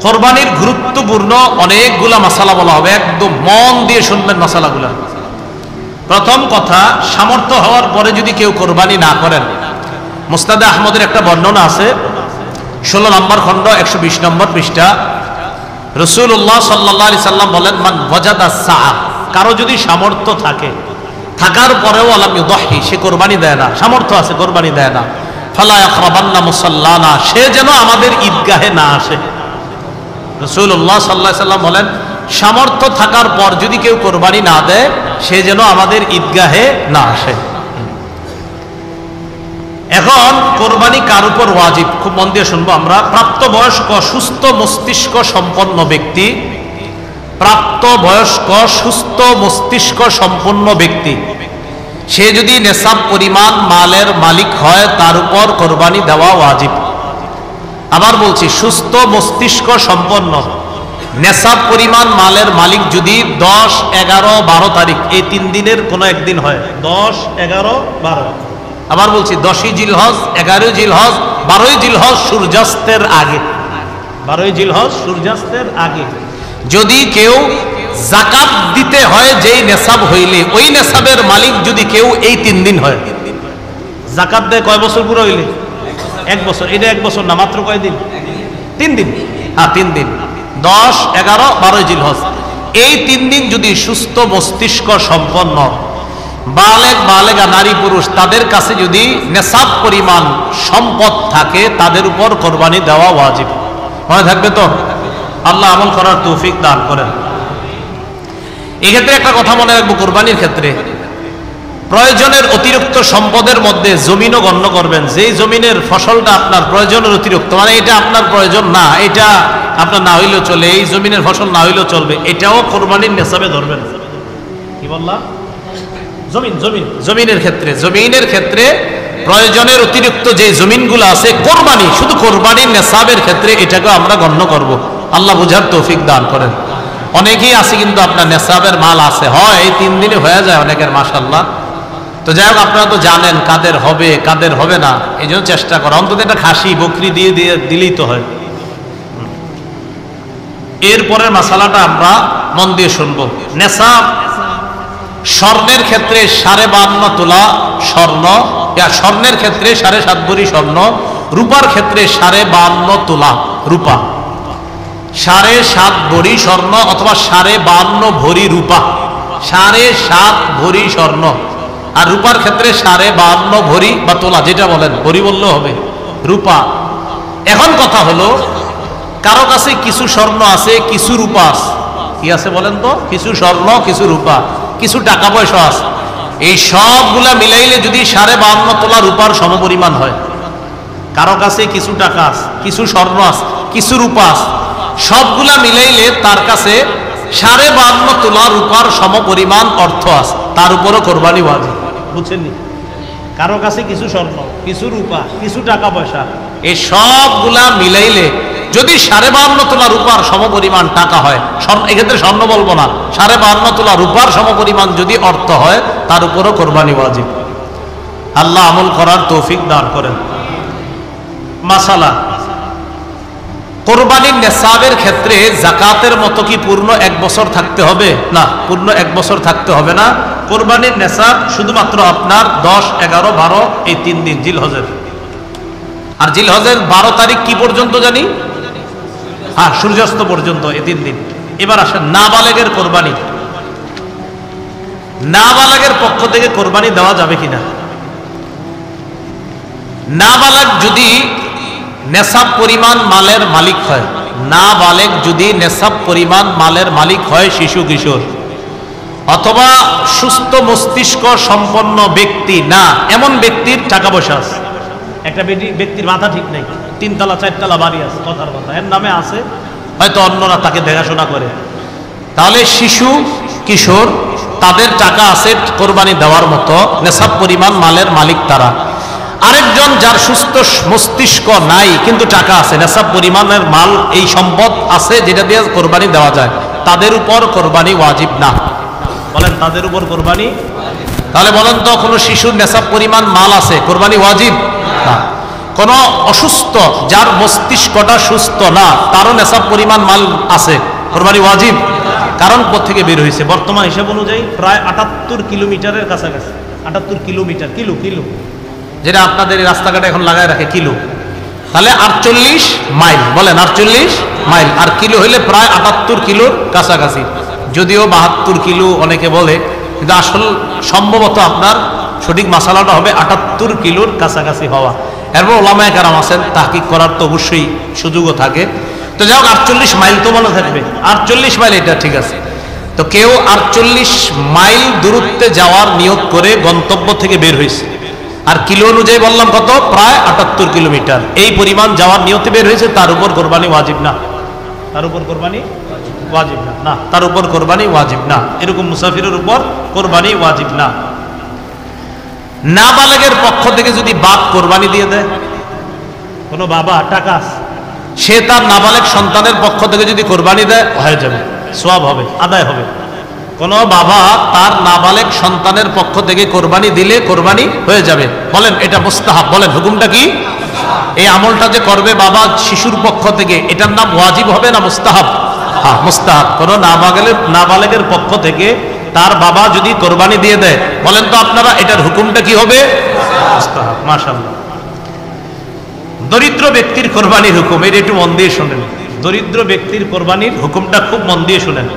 কোরবানির গুরুত্বপূর্ণ অনেকগুলা মাসালা বলা হবে, একদম মন দিয়ে শুনবেন মাসালাগুলা। প্রথম কথা, সামর্থ্য হওয়ার পরে যদি কেউ কোরবানি না করেন, মুসনাদে আহমদের একটা বর্ণনা আছে, 16 নম্বর খণ্ড 120 নম্বর পৃষ্ঠা। রাসূলুল্লাহ সাল্লাল্লাহু আলাইহি সাল্লাম বলেন, মান ওয়াজাদা সাআ, কারো যদি সামর্থ্য থাকে, থাকার পরেও আলাম ইউদাহি, সে কোরবানি দেয় না, সামর্থ্য আছে কোরবানি দেয় না, ফালা ইয়াকরাবান্না মুসাল্লানা, সে যেন আমাদের ঈদগাহে না আসে। রাসূলুল্লাহ সাল্লাল্লাহু আলাইহি সাল্লাম বলেন, সামর্থ্য থাকার পর যদি কেউ কোরবানি না দেয়, সে যেন আমাদের ঈদগাহে না আসে। এখন কোরবানি কার উপর ওয়াজিব, খুব মন দিয়ে শুনবো আমরা। প্রাপ্তবয়স্ক সুস্থ মস্তিষ্ক সম্পন্ন ব্যক্তি, প্রাপ্তবয়স্ক সুস্থ মস্তিষ্ক সম্পন্ন ব্যক্তি, সে যদি নেসাব পরিমাণ মালের মালিক হয়, তার উপর কোরবানি দেওয়া ওয়াজিব। আবার বলছি, সুস্থ মস্তিষ্ক সম্পন্ন, নেসাব পরিমাণ মালের মালিক যদি 10, 11, 12 তারিখ এই 3 দিনের কোনো একদিন হয়, 10, 11, 12, আবার বলছি 10ই জিলহজ, 11ই জিলহজ, 12ই জিলহজ সূর্যাস্তের আগে, 12ই জিলহজ সূর্যাস্তের আগে যদি কেউ যাকাত দিতে হয়, যেই নেসাব হইলে ওই নেসাবের মালিক যদি কেউ এই 3 দিন হয়, যাকাত দেয় কয় বছর পুরো হইলে? 1 বছর। এটা 1 বছর না, মাত্র কয় দিন? 3 দিন। হ্যাঁ, 3 দিন, 10, 11, 12 জিলহজ, এই 3 দিন যদি সুস্থ মস্তিষ্ক সম্পন্ন বালেগ বালেগা নারী পুরুষ, তাদের কাছে যদি নেসাব পরিমাণ সম্পদ থাকে, তাদের উপর কোরবানি দেওয়া ওয়াজিব। মনে থাকবে তো? আল্লাহ আমল করার তৌফিক দান করেন। এক্ষেত্রে একটা কথা মনে রাখবো, কোরবানির ক্ষেত্রে প্রয়োজনের অতিরিক্ত সম্পদের মধ্যে জমিনও গণ্য করবেন। যেই জমিনের ফসলটা আপনার প্রয়োজনের অতিরিক্ত, মানে এটা আপনার প্রয়োজন না, এটা আপনার না হইলেও চলে, এই জমিনের ফসল না হইলেও চলবে, এটাও কোরবানির নেসাবে ধরবেন। কি বললাম? জমিনের ক্ষেত্রে প্রয়োজনের অতিরিক্ত যে জমিনগুলো আছে, কোরবানি, শুধু কোরবানির নেসাবের ক্ষেত্রে এটাকে আমরা গণ্য করব। আল্লাহ বুঝার তৌফিক দান করেন। অনেকেই আছে কিন্তু আপনার নেসাবের মাল আছে, হয় এই 3 দিনে হয়ে যায় অনেকের, মাশাআল্লাহ। তো যাই হোক, আপনারা তো জানেন কাদের হবে কাদের হবে না, এই জন্য চেষ্টা করা, অন্তত একটা খাসি বকরি দিয়ে দিলেই তো হয়। এরপরের মাসালাটা আমরা মন দিয়ে শুনবো। নেসাব স্বর্ণের ক্ষেত্রে 52.5 তোলা স্বর্ণ, স্বর্ণের ক্ষেত্রে 7.5 ভরি স্বর্ণ, রূপার ক্ষেত্রে 52.5 তোলা রূপা, 7.5 ভরি স্বর্ণ অথবা 52.5 ভরি রূপা, 7.5 ভরি স্বর্ণ, আর রূপার ক্ষেত্রে 52.5 ভরি বা তোলা, যেটা বলেন, ভরি বললেও হবে, রূপা। এখন কথা হলো, কারো কাছে কিছু স্বর্ণ আছে, কিছু রূপা আছে, কি আছে বলেন তো? কিছু স্বর্ণ, কিছু রূপা, কিছু টাকা পয়সা আছে, এই সবগুলা মিলাইলে যদি 52.5 তোলা রূপার সমপরিমাণ হয়, কারো কাছে কিছু টাকা আছে, কিছু স্বর্ণ আছে, কিছু রূপা আছে, সবগুলা মিলাইলে তার কাছে 52.5 তোলা রূপার সমপরিমাণ অর্থ আছে, তার উপরও কোরবানি ওয়াজিব। বুঝছেন? কারো কাছে কিছু স্বর্ণ, কিছু রূপা, কিছু টাকা পয়সা, এই সবগুলা মিলাইলে যদি 52.5 তোলা রূপার সমপরিমাণ টাকা হয়, এক্ষেত্রে স্বর্ণ বলবো না, 52.5 তোলা রূপার সমপরিমাণ যদি অর্থ হয়, তার উপরও কোরবানি ওয়াজিব। আল্লাহ আমল করার তৌফিক দান করেন। মাসালা, কোরবানির নেসাবের ক্ষেত্রে যাকাতের মতো কি পূর্ণ 1 বছর থাকতে হবে? না, পূর্ণ 1 বছর থাকতে হবে না। কোরবানির নেসাব শুধুমাত্র আপনার 10, 11, 12 এই 3 দিন জিলহজের। আর জিলহজের 12 তারিখ কি পর্যন্ত জানি? হ্যাঁ, সূর্যাস্ত পর্যন্ত, এই 3 দিন। এবার আসেন নাবালেগের কোরবানি। নাবালেগের পক্ষ থেকে কোরবানি দেওয়া যাবে কিনা? নাবালেগ যদি নেসাব পরিমাণ মালের মালিক হয়, নাবালেগ যদি নেসাব পরিমাণ মালের মালিক হয়, শিশু কিশোর অথবা সুস্থ মস্তিষ্ক সম্পন্ন ব্যক্তি না, এমন ব্যক্তির টাকা পয়সা আছে, একটা ব্যক্তির মাথা ঠিক নেই, 3 তলা 4 তলা বাড়ি আছে, কথার কথা, এর নামে আছে, হয়তো অন্যরা তাকে দেখাশোনা করে, তাহলে শিশু কিশোর তাদের টাকা আছে কোরবানি দেওয়ার মতো, নেসাব পরিমাণ মালের মালিক তারা। আরেকজন যার সুস্থ মস্তিষ্ক নাই কিন্তু টাকা আছে, নেসাব পরিমাণের মাল, এই সম্পদ আছে যেটা দিয়ে কোরবানি দেওয়া যায়, তাদের উপর কোরবানি ওয়াজিব না। বলেন, তাদের উপর কোরবানি? তাহলে বলেন তো, কোনো শিশুর নেসাব পরিমাণ মাল আছে, কোরবানি ওয়াজিব না। কোনো অসুস্থ যার মস্তিষ্কটা সুস্থ না তারও নেশাব পরিমাণ মাল আছে, কোরবানি ওয়াজিব। কারণ কোত্থেকে বের হয়েছে? বর্তমান হিসাব অনুযায়ী প্রায় 78 কিলোমিটারের কাছাকাছি। 78 কিলোমিটার, কিলো কিলো যেটা আপনাদের এই রাস্তাঘাটে এখন লাগায় রাখে কিলো, তাহলে 48 মাইল, বলেন 48 মাইল, আর কিলো হইলে প্রায় 78 কিলোর কাছাকাছি। যদিও 72 কিলো অনেকে বলে, কিন্তু আসল সম্ভবত আপনার সঠিক মাসালাটা হবে 78 কিলোর কাছাকাছি হওয়া। এরপর ওলামায়ে কেরাম আছেন, তাহকিক করার তো অবশ্যই সুযোগও থাকে। তো যাই হোক 48 মাইল তো মনে থাকবে, 48 মাইল এটা ঠিক আছে। তো কেউ 48 মাইল দূরত্বে যাওয়ার নিয়ত করে গন্তব্য থেকে বের হয়েছে, আর কিলো অনুযায়ী বললাম কত, প্রায় 78 কিলোমিটার। এই পরিমাণ যাওয়ার নিয়তে বের হয়েছে, তার উপর কোরবানি ওয়াজিব না, তার উপর কোরবানি ওয়াজিব না, না তার উপর কোরবানি ওয়াজিব না। এরকম মুসাফিরের উপর কোরবানি ওয়াজিব না। নাবালেগের পক্ষ থেকে যদি বাপ কোরবানি দিয়ে দেয়, কোনো বাবা টাকা সে তার নাবালেগ সন্তানের পক্ষ থেকে যদি কোরবানি দেয়, হয়ে যাবে, সওয়াব হবে, আদায় হবে। কোনো বাবা তার নাবালেগ সন্তানের পক্ষ থেকে কোরবানি দিলে কোরবানি হয়ে যাবে। বলেন এটা মুস্তাহাব, বলেন হুকুমটা কি? এই আমলটা যে করবে বাবা শিশুর পক্ষ থেকে, এটার নাম ওয়াজিব হবে না মুস্তাহাব? হ্যাঁ মুস্তাহাব। কোনো নাবালেগের পক্ষ থেকে তার বাবা যদি কোরবানি দিয়ে দেয়, বলেন তো আপনারা এটার হুকুমটা কি হবে? মুস্তাহাব। মাশাআল্লাহ। দরিদ্র ব্যক্তির কোরবানির হুকুম, এটা একটু মন দিয়ে শুনেন। দরিদ্র ব্যক্তির কোরবানির হুকুমটা খুব মন দিয়ে শুনেন।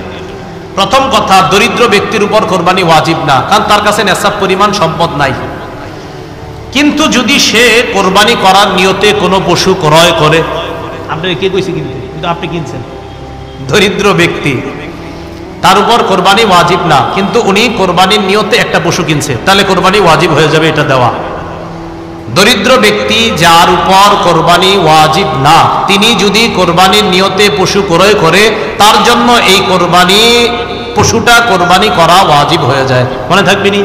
প্রথম কথা, দরিদ্র ব্যক্তির উপর কোরবানি ওয়াজিব না, কারণ তার কাছে নেশাব পরিমাণ সম্পদ নাই। কিন্তু যদি সে কোরবানি করার নিয়তে কোনো পশু ক্রয় করে, আপনি কে কইছে কিনতে, কিন্তু আপনি কিনছেন, দরিদ্র ব্যক্তি, তার উপর কোরবানি ওয়াজিব না, কিন্তু উনি কোরবানির নিয়তে একটা পশু কিনছে, তাহলে কোরবানি ওয়াজিব হয়ে যাবে এটা দেওয়া। দরিদ্র ব্যক্তি যার উপর কোরবানি ওয়াজিব না, তিনি যদি কোরবানির নিয়তে পশু ক্রয় করে, তার জন্য এই কোরবানি পশুটা কোরবানি করা ওয়াজিব হয়ে যায়। মনে থাকবে নি?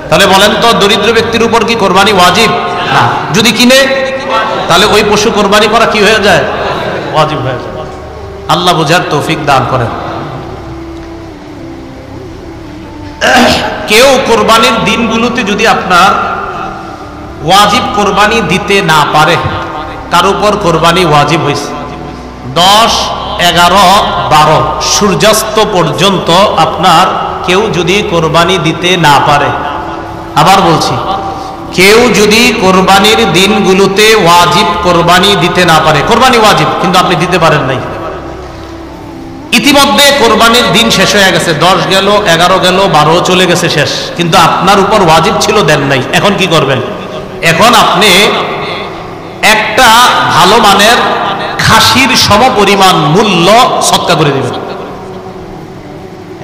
তাহলে বলেন তো দরিদ্র ব্যক্তির উপর কি কোরবানি ওয়াজিব? না। যদি কিনে, তাহলে ওই পশু কোরবানি করা কি হয়ে যায়? ওয়াজিব হয়ে যায়। আল্লাহ বুঝার তৌফিক দান করেন। কেউ কোরবানির দিনগুলোতে যদি আপনার ওয়াজিব কোরবানি দিতে না পারে, তার উপর কোরবানি ওয়াজিব হয়েছে 10, 11, 12 সূর্যাস্ত পর্যন্ত আপনার কেউ যদি কোরবানি দিতে না পারে, আবার বলছি, কেউ যদি কোরবানির দিনগুলোতে ওয়াজিব কোরবানি দিতে না পারে, কোরবানি ওয়াজিব কিন্তু আপনি দিতে পারেন নাই, ইতিমধ্যে কোরবানির দিন শেষ হয়ে গেছে, 10 গেল, 11 গেল, 12 চলে গেছে শেষ, কিন্তু আপনার উপর ওয়াজিব ছিল, দেন নাই, এখন কি করবেন? এখন আপনি একটা ভালো মানের খাসির সমপরিমাণ মূল্য সদকা করে দিবেন।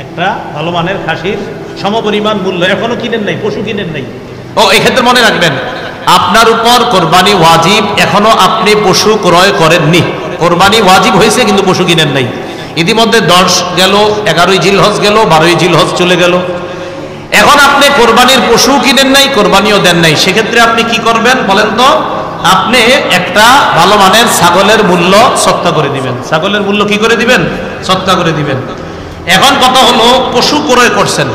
একটা ভালো মানের খাসির সমপরিমাণ মূল্য, এখনো কিনেন নাই, পশু কিনেন নাই। ও এক্ষেত্রে মনে রাখবেন, আপনার উপর কোরবানি ওয়াজিব, এখনো আপনি পশু ক্রয় করেননি। কোরবানি ওয়াজিব হয়েছে কিন্তু পশু কিনেন নাই। ইতিমধ্যে 10 গেল, 11ই জিলহজ গেল, 12ই জিলহজ চলে গেল, এখন আপনি কোরবানির পশু কিনেন নাই, কোরবানিও দেন নাই। সেক্ষেত্রে আপনি কি করবেন বলেন তো? আপনি একটা ভালো মানের ছাগলের মূল্য সদকা করে দিবেন। ছাগলের মূল্য কি করে দিবেন? সদকা করে দিবেন। এখন কথা হলো, পশু ক্রয় করছেন,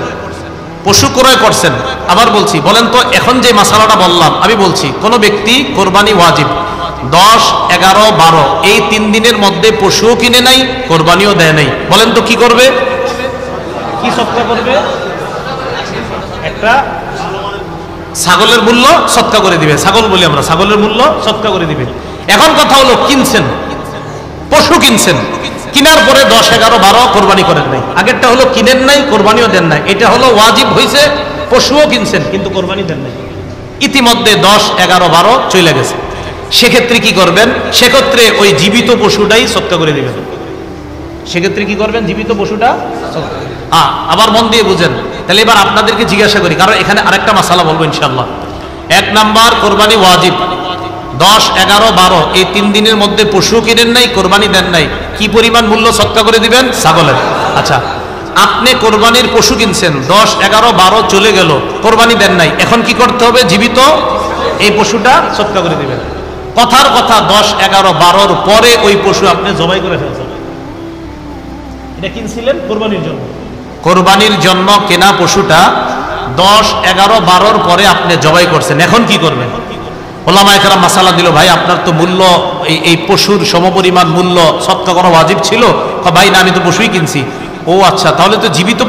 পশু ক্রয় করছেন, আবার বলছি, বলেন তো এখন যে মাসালাটা বললাম, আমি বলছি কোন ব্যক্তি কোরবানি ওয়াজিব 10, 11, 12 এই 3 দিনের মধ্যে পশুও কিনে নাই, কোরবানিও দেয় নাই, বলেন তো কি করবে? কি সদকা করবে? একটা ছাগলের মূল্য সদকা করে দিবে। ছাগল বলি আমরা, ছাগলের মূল্য সদকা করে দিবে। এখন কথা হলো, কিনছেন, পশু কিনছেন, কিনার পরে 10, 11, 12 কোরবানি করেন নাই। আগেরটা হলো কিনেন নাই, কোরবানিও দেন নাই। এটা হলো ওয়াজিব হয়েছে, পশুও কিনছেন কিন্তু কোরবানি দেন নাই। ইতিমধ্যে 10, 11, 12 চলে গেছে। সেক্ষেত্রে কি করবেন? সেক্ষেত্রে ওই জীবিত পশুটাই সদকা করে দিবেন। সেক্ষেত্রে কি করবেন? জীবিত পশুটা। আবার মন দিয়ে বুঝেন। তাহলে এবার আপনাদেরকে জিজ্ঞাসা করি, কারণ এখানে আরেকটা মাসালা বলবো ইনশাআল্লাহ। 1 নাম্বার, কোরবানি ওয়াজিব 10, 11, 12 এই 3 দিনের মধ্যে পশু কিনেন নাই, কোরবানি দেন নাই, কি পরিমাণ মূল্য সদকা করে দিবেন? ছাগলের। আচ্ছা, আপনি কোরবানির পশু কিনছেন, 10, 11, 12 চলে গেল, কোরবানি দেন নাই, এখন কি করতে হবে? জীবিত এই পশুটা সদকা করে দিবেন। কথার কথা, 10, 11, 12 পরে ওই পশু আপনি জবাই করে ফেলছেন। এটা কিনছিলেন কোরবানির জন্য, কোরবানির জন্য কেনা পশুটা 10, 11, 12 পরে আপনি জবাই করছেন। এখন কি করবেন? ওলামায়ে কেরাম মাসালা দিল, ভাই আপনার তো মূল্য এই পশুর সমপরিমাণ মূল্য সদকা করা ওয়াজিব ছিল। ভাই না, আমি তো পশুই কিনছি। ও আচ্ছা, তাহলে তো জীবিত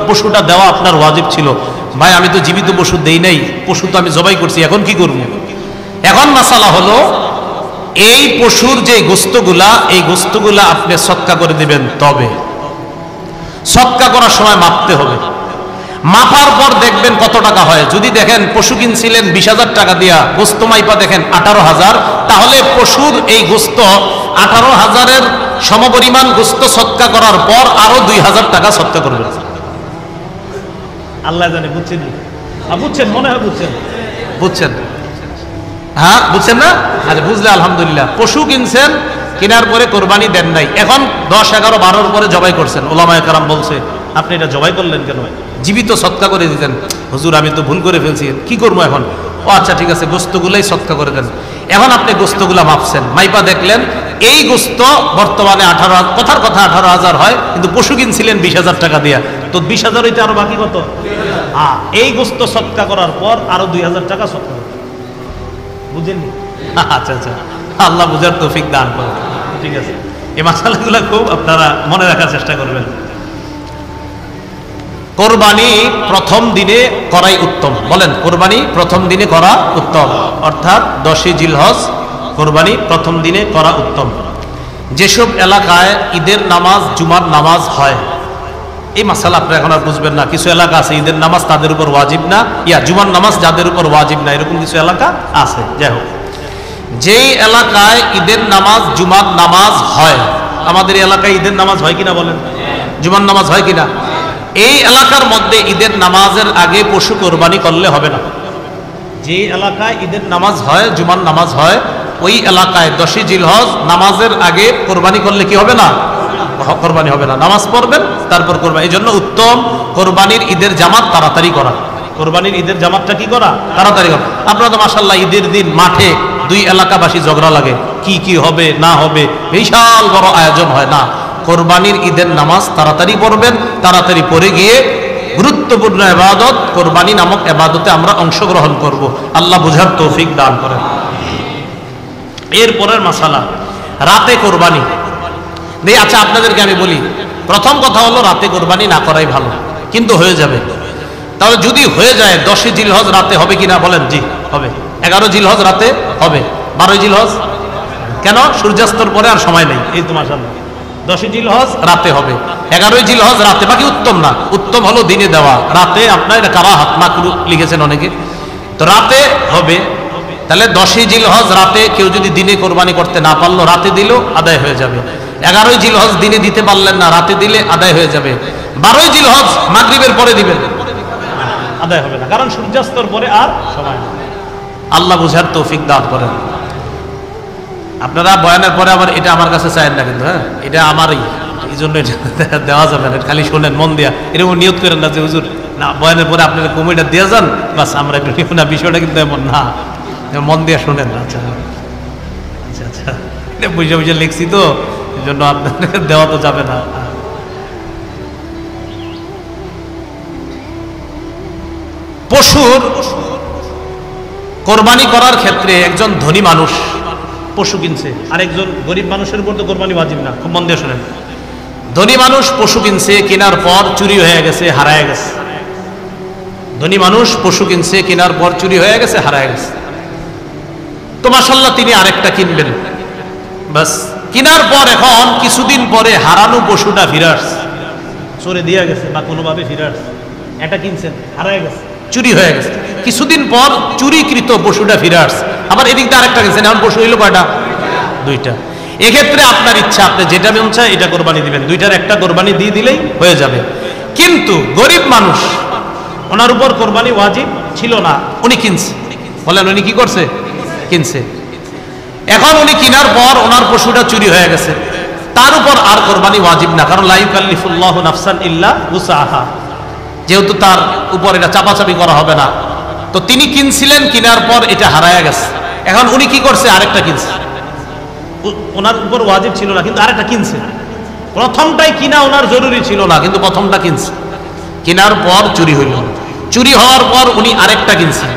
পশুটা দেওয়া আপনার ওয়াজিব ছিল। ভাই আমি তো জীবিত পশু দেই নাই, পশু তো আমি জবাই করছি, এখন কি করব? এখন মাসালা হলো, এই পশুর যে গোস্তগুলা, এই গোস্তগুলা আপনি সদকা করে দিবেন। তবে সদকা করার সময় মাপতে হবে। মাপার পর দেখবেন কত টাকা হয়। যদি দেখেন পশু কিনছিলেন 20,000 টাকা দিয়া, গোস্ত মাইপা দেখেন 18,000, তাহলে পশুর এই গোস্ত 18,000-এর সমপরিমাণ গোস্ত সদকা করার পর আরো 2,000 টাকা সদকা করবেন। আল্লাহ জানে, বুঝছেন? বুঝছেন, মনে হয় বুঝছেন। বুঝছেন? হ্যাঁ, বুঝছেন না? আচ্ছা, বুঝলে আলহামদুলিল্লাহ। পশু কিনছেন, কেনার পরে কোরবানি দেন নাই, এখন 10, 11, 12-র পরে জবাই করছেন। ওলামায়ে কেরাম বলছে, আপনি এটা জবাই করলেন কেন? জীবিত সদকা করে দিতেন। হুজুর আমি তো ভুল করে ফেলছি, কি করবো এখন? ও আচ্ছা ঠিক আছে, গোস্তগুলাই সদকা করে দেন। এখন আপনি গোস্তগুলা মাপছেন, মাইপা দেখলেন এই গোস্ত বর্তমানে 18,000, কথার কথা 18,000 হয়, কিন্তু পশু কিনছিলেন 20,000 টাকা দিয়া, তো 20,000 হইতে আরো বাকি কত? এই গোস্ত সদকা করার পর আরো 2,000 টাকা সদকা। বুঝেননি? আচ্ছা আচ্ছা, আল্লাহ বুঝার তৌফিক দান করেন। ঠিক আছে, এই মাসালাগুলো খুব আপনারা মনে রাখার চেষ্টা করবেন। কোরবানি প্রথম দিনে করাই উত্তম। বলেন, কোরবানি প্রথম দিনে করা উত্তম, অর্থাৎ 10 জিলহজ কোরবানি প্রথম দিনে করা উত্তম। যেসব এলাকায় ঈদের নামাজ, জুমার নামাজ হয়, এই মাসালা আপনি এখন আর বুঝবেন না। কিছু এলাকা আছে ঈদের নামাজ তাদের উপর ওয়াজিব না, জুমার নামাজ যাদের উপর ওয়াজিব না, এরকম কিছু এলাকা আছে। যাই হোক, যেই এলাকায় ঈদের নামাজ, জুমার নামাজ হয়, আমাদের এলাকায় ঈদের নামাজ হয় কিনা বলেন? জুমার নামাজ হয় কিনা? এই এলাকার মধ্যে ঈদের নামাজের আগে পশু কোরবানি করলে হবে না। যে এলাকায় ঈদের নামাজ হয়, জুমার নামাজ হয়, ওই এলাকায় 10 জিলহজ নামাজের আগে কোরবানি করলে কি হবে না? কোরবানি হবে না। নামাজ পড়বেন, তারপর কোরবানি। এই জন্য উত্তম কোরবানির ঈদের জামাত তাড়াতাড়ি করা। কোরবানির ঈদের জামাতটা কি করা? তাড়াতাড়ি করা। আপনারা তো মাশাআল্লাহ ঈদের দিন মাঠে 2 এলাকাবাসী ঝগড়া লাগে, কি হবে না হবে, বিশাল বড় আয়োজন হয় না। কোরবানির ঈদের নামাজ তাড়াতাড়ি পড়বেন, তাড়াতাড়ি পড়ে গিয়ে গুরুত্বপূর্ণ ইবাদত কোরবানি নামক ইবাদতে আমরা অংশগ্রহণ করব। আল্লাহ বুঝার তৌফিক দান করেন। এরপরের মাসালা, রাতে কোরবানি। আচ্ছা, আপনাদেরকে আমি বলি, প্রথম কথা হলো রাতে কোরবানি না করাই ভালো, কিন্তু হয়ে যাবে। তাহলে যদি হয়ে যায় 10 জিলহজ রাতে হবে কিনা বলেন? জি হবে। 11 জিলহজ রাতে হবে। 12 জিলহজ কেন? সূর্যাস্তর পরে আর সময় নেই। এই তো মাশাআল্লাহ, 10 জিলহজ রাতে হবে, 11 জিলহজ রাতে। বাকি উত্তম না, উত্তম হলো দিনে দেওয়া। রাতে আপনার এটা কারাহাত, মাকরুহ লিখেছেন অনেকে, তো রাতে হবে। তাহলে 10 জিলহজ রাতে কেউ যদি দিনে কোরবানি করতে না পারলো, রাতে দিল আদায় হয়ে যাবে। 11 জিলহজ দিনে দিতে পারলেন না, রাতে দিলে আদায় হয়ে যাবে। 12 জিলহজ মাগরিবের পরে দিবেন, আদায় হবে না, কারণ সূর্যাস্তর পরে আর সময় নেই। আল্লাহ বুঝার তৌফিক দান করেন। আপনারা বয়ানের পরে আবার এটা আমার কাছে চাইেন না, কিন্তু হ্যাঁ, এটা আমারই, এই জন্য এটা দেওয়া যাবে না। খালি শোনেন মন দিয়া, এরকম নিয়ত করেন না যে হুজুর না বয়ানের পরে আপনারা কমিটা দিয়ে যান, বাস আমরা একটু নিব না, বিষয়টা কিন্তু এমন না। মন দিয়া শোনেন। আচ্ছা আচ্ছা আচ্ছা, এটা বুঝে বুঝে লিখছি তো, এই জন্য আপনাদের দেওয়া তো যাবে না। পশুর কোরবানি করার ক্ষেত্রে একজন ধনী মানুষ পশু কিনছে, আর একজন গরিব মানুষের উপর তো কোরবানি ওয়াজিব না। খুব মন দিয়ে শোনেন, ধনী মানুষ পশু কিনছে, কেনার পর চুরি হয়ে গেছে, হারায় গেছে। ধনী মানুষ পশু কিনছে, কেনার পর চুরি হয়ে গেছে, হারায় গেছে। তো মাশাআল্লাহ তিনি আরেকটা কিনবেন। বাস কেনার পর এখন কিছুদিন পরে হারানো পশুটা ফিরে আসছে, চোরে দিয়ে গেছে বা কোনোভাবে ফিরে আসছে। এটা কিনছেন, হারায় গেছে, চুরি হয়ে গেছে। কিছুদিন পর চুরিকৃত পশুটা ফিরে আসছে, আবার এদিক দিয়ে আরেকটা গেছেন। এখন পশু হইল কয়টা? 2টা। এক্ষেত্রে আপনার ইচ্ছা, আপনি যেটা মন চায় এটা কোরবানি দিবেন, 2টার একটা কোরবানি দিয়ে দিলেই হয়ে যাবে। কিন্তু গরিব মানুষ, ওনার উপর কোরবানি ওয়াজিব ছিল না, উনি কিনছে। বলেন উনি কি করছে? কিনছে। এখন উনি কেনার পর ওনার পশুটা চুরি হয়ে গেছে, তার উপর আর কোরবানি ওয়াজিব না, কারণ লা ইউকাল্লিফুল্লাহু নাফসান ইল্লা উসআহা, যেহেতু তার উপর এটা চাপাচাপি করা হবে না। তো তিনি কিনছিলেন, কেনার পর এটা হারায়া গেছে। এখন উনি কি করছে? আরেকটা কিনছে। ওনার উপর ওয়াজিব ছিল না, কিন্তু আরেকটা কিনছে। প্রথমটাই কিনা ওনার জরুরি ছিল না, কিন্তু প্রথমটা কিনছে। কেনার পর চুরি হইল, চুরি হওয়ার পর উনি আরেকটা কিনছে।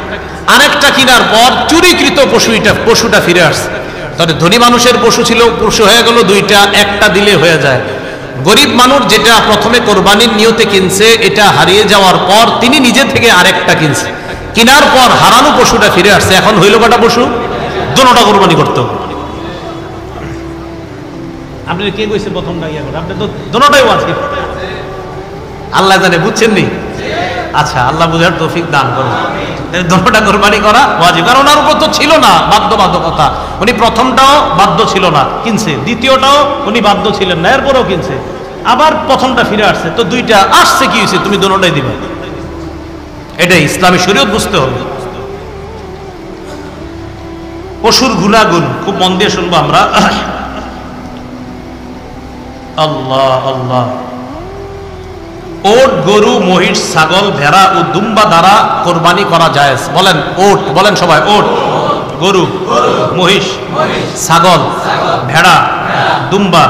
আরেকটা কেনার পর চুরিকৃত পশুটা ফিরে আসছে। তবে ধনী মানুষের পশু ছিল, পশু হয়ে গেল দুইটা, একটা দিলে হয়ে যায়। গরিব মানুষ যেটা প্রথমে কোরবানির নিয়তে কিনছে, এটা হারিয়ে যাওয়ার পর তিনি নিজে থেকে আরেকটা কিনছে, কেনার পর হারানো পশুটা ফিরে আসছে। এখন হইল কটা পশু? দুটোটা কোরবানি করতে হবে। আপনি কে কইছে প্রথমটা ইয়া করে? আপনি তো দুটোটাই ওয়াজিব। আল্লাহ জানে, বুঝছেন নি? আচ্ছা, আল্লাহ বুঝার তৌফিক দান করুন। দুটোটা কোরবানি করা ওয়াজিব, কারণ ওনার উপর তো ছিল না বাধ্যবাধকতা। উনি প্রথমটাও বাধ্য ছিল না, কিনছে। দ্বিতীয়টাও উনি বাধ্য ছিলেন না, এরপরেও কিনছে। আবার প্রথমটা ফিরে আসছে, তো দুইটা আসছে, কি হয়েছে? তুমি দুটোটাই দিবে। এটাই ইসলামী শরীয়ত, বুঝতে হবে। পশুর গুণাগুণ খুব মন দিয়ে শুনবো আমরা। আল্লাহ আল্লাহ। ওট, গরু, মহিষ, ছাগল, ভেড়া ও দুম্বা দ্বারা কোরবানি করা জায়েজ। বলেন ওট, বলেন সবাই ওট। গরু, মহিষ, ছাগল, ভেড়া, দুম্বা,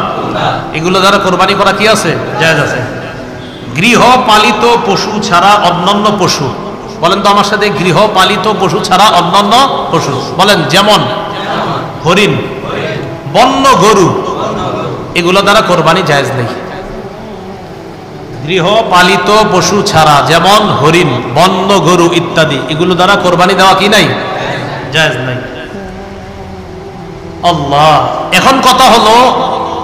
এগুলো দ্বারা কোরবানি করা কি আছে? জায়েজ আছে। গৃহপালিত পশু ছাড়া অন্যান্য পশু, বলেন তো আমার সাথে, গৃহপালিত পশু ছাড়া অন্যান্য পশু। বলেন, যেমন হরিণ, বন্য গরু, এগুলো দ্বারা কোরবানি জায়েজ নেই। গৃহপালিত পশু ছাড়া, যেমন হরিণ, বন্য গরু ইত্যাদি, এগুলো দ্বারা কোরবানি দেওয়া কি নাই? জায়েজ নাই। আল্লাহ। এখন কথা হলো,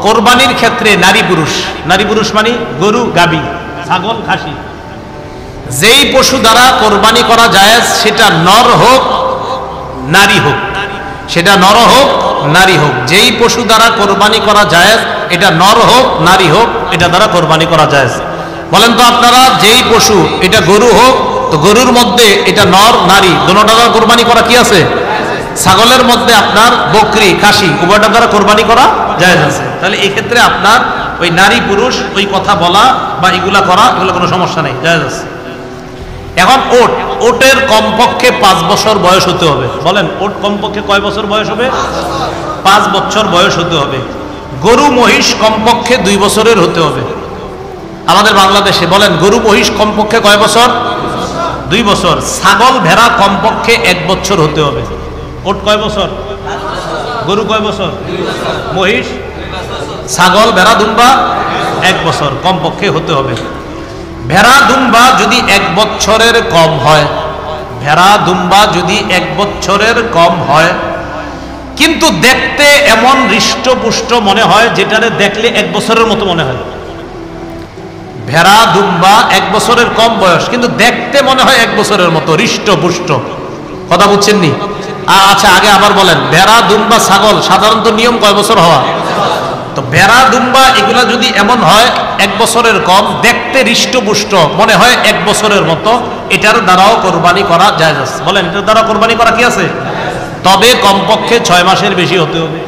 কোরবানির ক্ষেত্রে নারী পুরুষ, নারী পুরুষ মানে গরু, গাবি, ছাগল, খাসি, যেই পশু দ্বারা কোরবানি করা জায়েজ, সেটা নর হোক নারী হোক, সেটা নর হোক নারী হোক, যেই পশু দ্বারা কোরবানি করা জায়েজ, এটা নর হোক নারী হোক, এটা দ্বারা কোরবানি করা জায়েজ। বলেন তো আপনারা, যেই পশু, এটা গরু হোক, তো গরুর মধ্যে এটা নর নারী দুটোটা দ্বারা কোরবানি করা কি আছে? ছাগলের মধ্যে আপনার বকরি, খাসি, উভয়টা দ্বারা কোরবানি করা জায়েজ আছে। তাহলে এই ক্ষেত্রে আপনার ওই নারী পুরুষ ওই কথা বলা বা এগুলা করা, এগুলো কোনো সমস্যা নেই, জায়েজ আছে। এখন ওট, ওটের কমপক্ষে 5 বছর বয়স হতে হবে। বলেন, ওট কমপক্ষে কয় বছর বয়স হবে? 5 বছর বয়স হতে হবে। গরু, মহিষ কমপক্ষে 2 বছরের হতে হবে আমাদের বাংলাদেশে। বলেন, গরু, মহিষ কমপক্ষে কয় বছর? 2 বছর। ছাগল, ভেড়া কমপক্ষে 1 বছর হতে হবে। ওট কয় বছর? গরু কয় বছর? মহিষ, ছাগল, ভেড়া, দুম্বা 1 বছর কমপক্ষে হতে হবে। ভেড়া, দুম্বা যদি 1 বছরের কম হয়, ভেড়া, দুম্বা যদি 1 বছরের কম হয়, কিন্তু দেখতে এমন হৃষ্টপুষ্ট মনে হয়, যেটারে দেখলে 1 বছরের মতো মনে হয়। ভেড়া, দুম্বা 1 বছরের কম বয়স, কিন্তু দেখতে মনে হয় 1 বছরের মতো, হৃষ্টপুষ্ট। কথা বুঝছেন নি? আচ্ছা, আগে আবার বলেন, ভেড়া, দুম্বা, ছাগল সাধারণত নিয়ম কয় বছর হওয়া? তো ভেড়া, দুম্বা এগুলা যদি এমন হয় 1 বছরের কম, দেখতে হৃষ্টপুষ্ট মনে হয় 1 বছরের মতো, এটার দ্বারাও কোরবানি করা জায়েজ আছে। বলেন, এটার দ্বারা কোরবানি করা কি আছে? তবে কমপক্ষে 6 মাসের বেশি হতে হবে।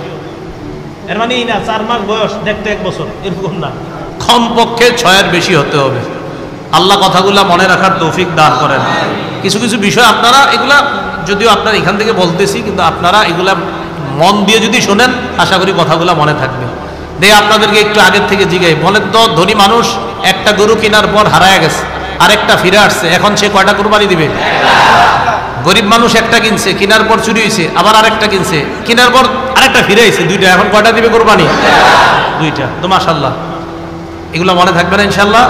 এর মানে এই না 4 মাস বয়স দেখতে 1 বছর, এরকম না, কমপক্ষে 6 এর বেশি হতে হবে। আল্লাহ কথাগুলা মনে রাখার তৌফিক দান করেন। কিছু কিছু বিষয় আপনারা, এগুলা যদিও আপনারা এখান থেকে বলতেছি, কিন্তু আপনারা এগুলা মন দিয়ে যদি শোনেন, আশা করি কথাগুলা মনে থাকবে। দেখে আপনাদেরকে একটু আগের থেকে জিজ্ঞাই, বলেন তো, ধনী মানুষ একটা গরু কেনার পর হারায় গেছে, আরেকটা ফিরে আসছে, এখন সে কয়টা কোরবানি দিবে? গরিব মানুষ একটা কিনছে, কেনার পর চুরি হয়েছে, আবার আরেকটা কিনছে, কেনার পর আরেকটা ফিরে আসছে, 2টা, এখন কয়টা দিবে কোরবানি? 2টা। তো মাশাআল্লাহ, এগুলো মনে থাকবে না ইনশাআল্লাহ।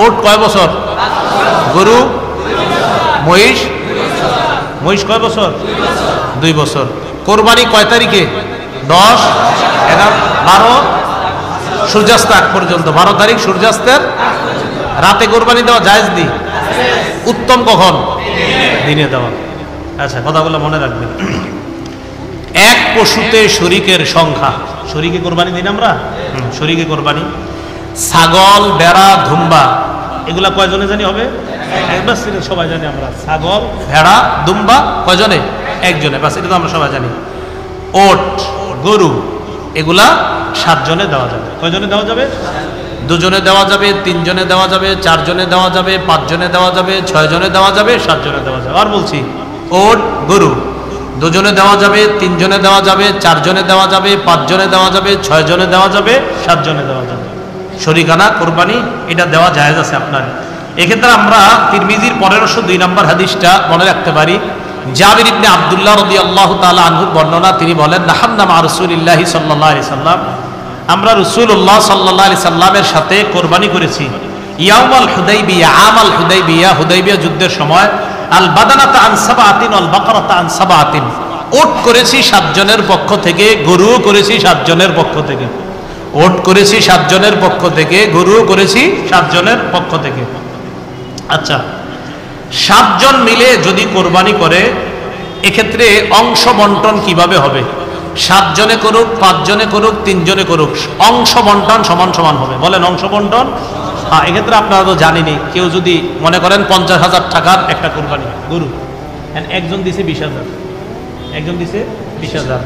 ওট কয় বছর? গরু, মহিষ, মহিষ কয় বছর? 2 বছর। কোরবানি কয় তারিখে? 10, 11, 12, সূর্যাস্ত আগ পর্যন্ত। 12 তারিখ সূর্যাস্তের রাতে কোরবানি দেওয়া জায়েজ নেই। উত্তম কখন? দিনে দেওয়া। আচ্ছা, কথাগুলো মনে রাখবেন। এক পশুতে শরীকের সংখ্যা, শরীকে কোরবানি দিন আমরা, শরীকে কোরবানি। ছাগল, ভেড়া, দুম্বা এগুলা কয়জনে জানি হবে? একবার সবাই জানি আমরা। ছাগল, ভেড়া, দুম্বা কয়জনে? একজনে, বাস, এটা তো আমরা সবাই জানি। ওট, গরু এগুলা 7 জনে দেওয়া যাবে। কয়জনে দেওয়া যাবে? 2 জনে দেওয়া যাবে, 3 জনে দেওয়া যাবে, 4 জনে দেওয়া যাবে, 5 জনে দেওয়া যাবে, 6 জনে দেওয়া যাবে, 7 জনে দেওয়া যাবে। আর বলছি, ওট, গরু 2 জনে দেওয়া যাবে, 3 জনে দেওয়া যাবে, 4 জনে দেওয়া যাবে, 5 জনে দেওয়া যাবে, 6 জনে দেওয়া যাবে, 7 জনে দেওয়া যাবে। শরীকানা কোরবানি এটা দেওয়া জায়েজ আছে আপনার। এক্ষেত্রে আমরা তিরমিজির 1502 নম্বর হাদিসটা মনে রাখতে পারি। জাবির ইবনে আব্দুল্লাহ রাদিয়াল্লাহু তাআলা আনহুর বর্ণনা, তিনি বলেন নাহান্না মা রাসূলিল্লাহি সাল্লাল্লাহু আলাইহি সাল্লাম, আমরা রাসূলুল্লাহ সাল্লাল্লাহু আলাইহি সাল্লামের সাথে কোরবানি করেছি ইয়াউমাল হুদাইবিয়া, আমাল হুদাইবিয়া, হুদাইবিয়া যুদ্ধের সময়, আল বাদানাতা আন সাবআতিন ওয়াল বাকারাতা আন সাবআতিন, ওট করেছি 7 জনের পক্ষ থেকে, গরুও করেছি 7 জনের পক্ষ থেকে। ওট করেছি 7 জনের পক্ষ থেকে, গরুও করেছি 7 জনের পক্ষ থেকে। আচ্ছা, 7 জন মিলে যদি কোরবানি করে, এক্ষেত্রে অংশ বন্টন কিভাবে হবে? 7 জনে করুক, 5 জনে করুক, 3 জনে করুক, অংশ বন্টন সমান সমান হবে। বলেন অংশ বন্টন? হ্যাঁ, এক্ষেত্রে আপনারা তো জানেনই, কেউ যদি মনে করেন 50,000 টাকার একটা কোরবানি গরু, একজন দিছে 20,000, একজন দিছে 20,000,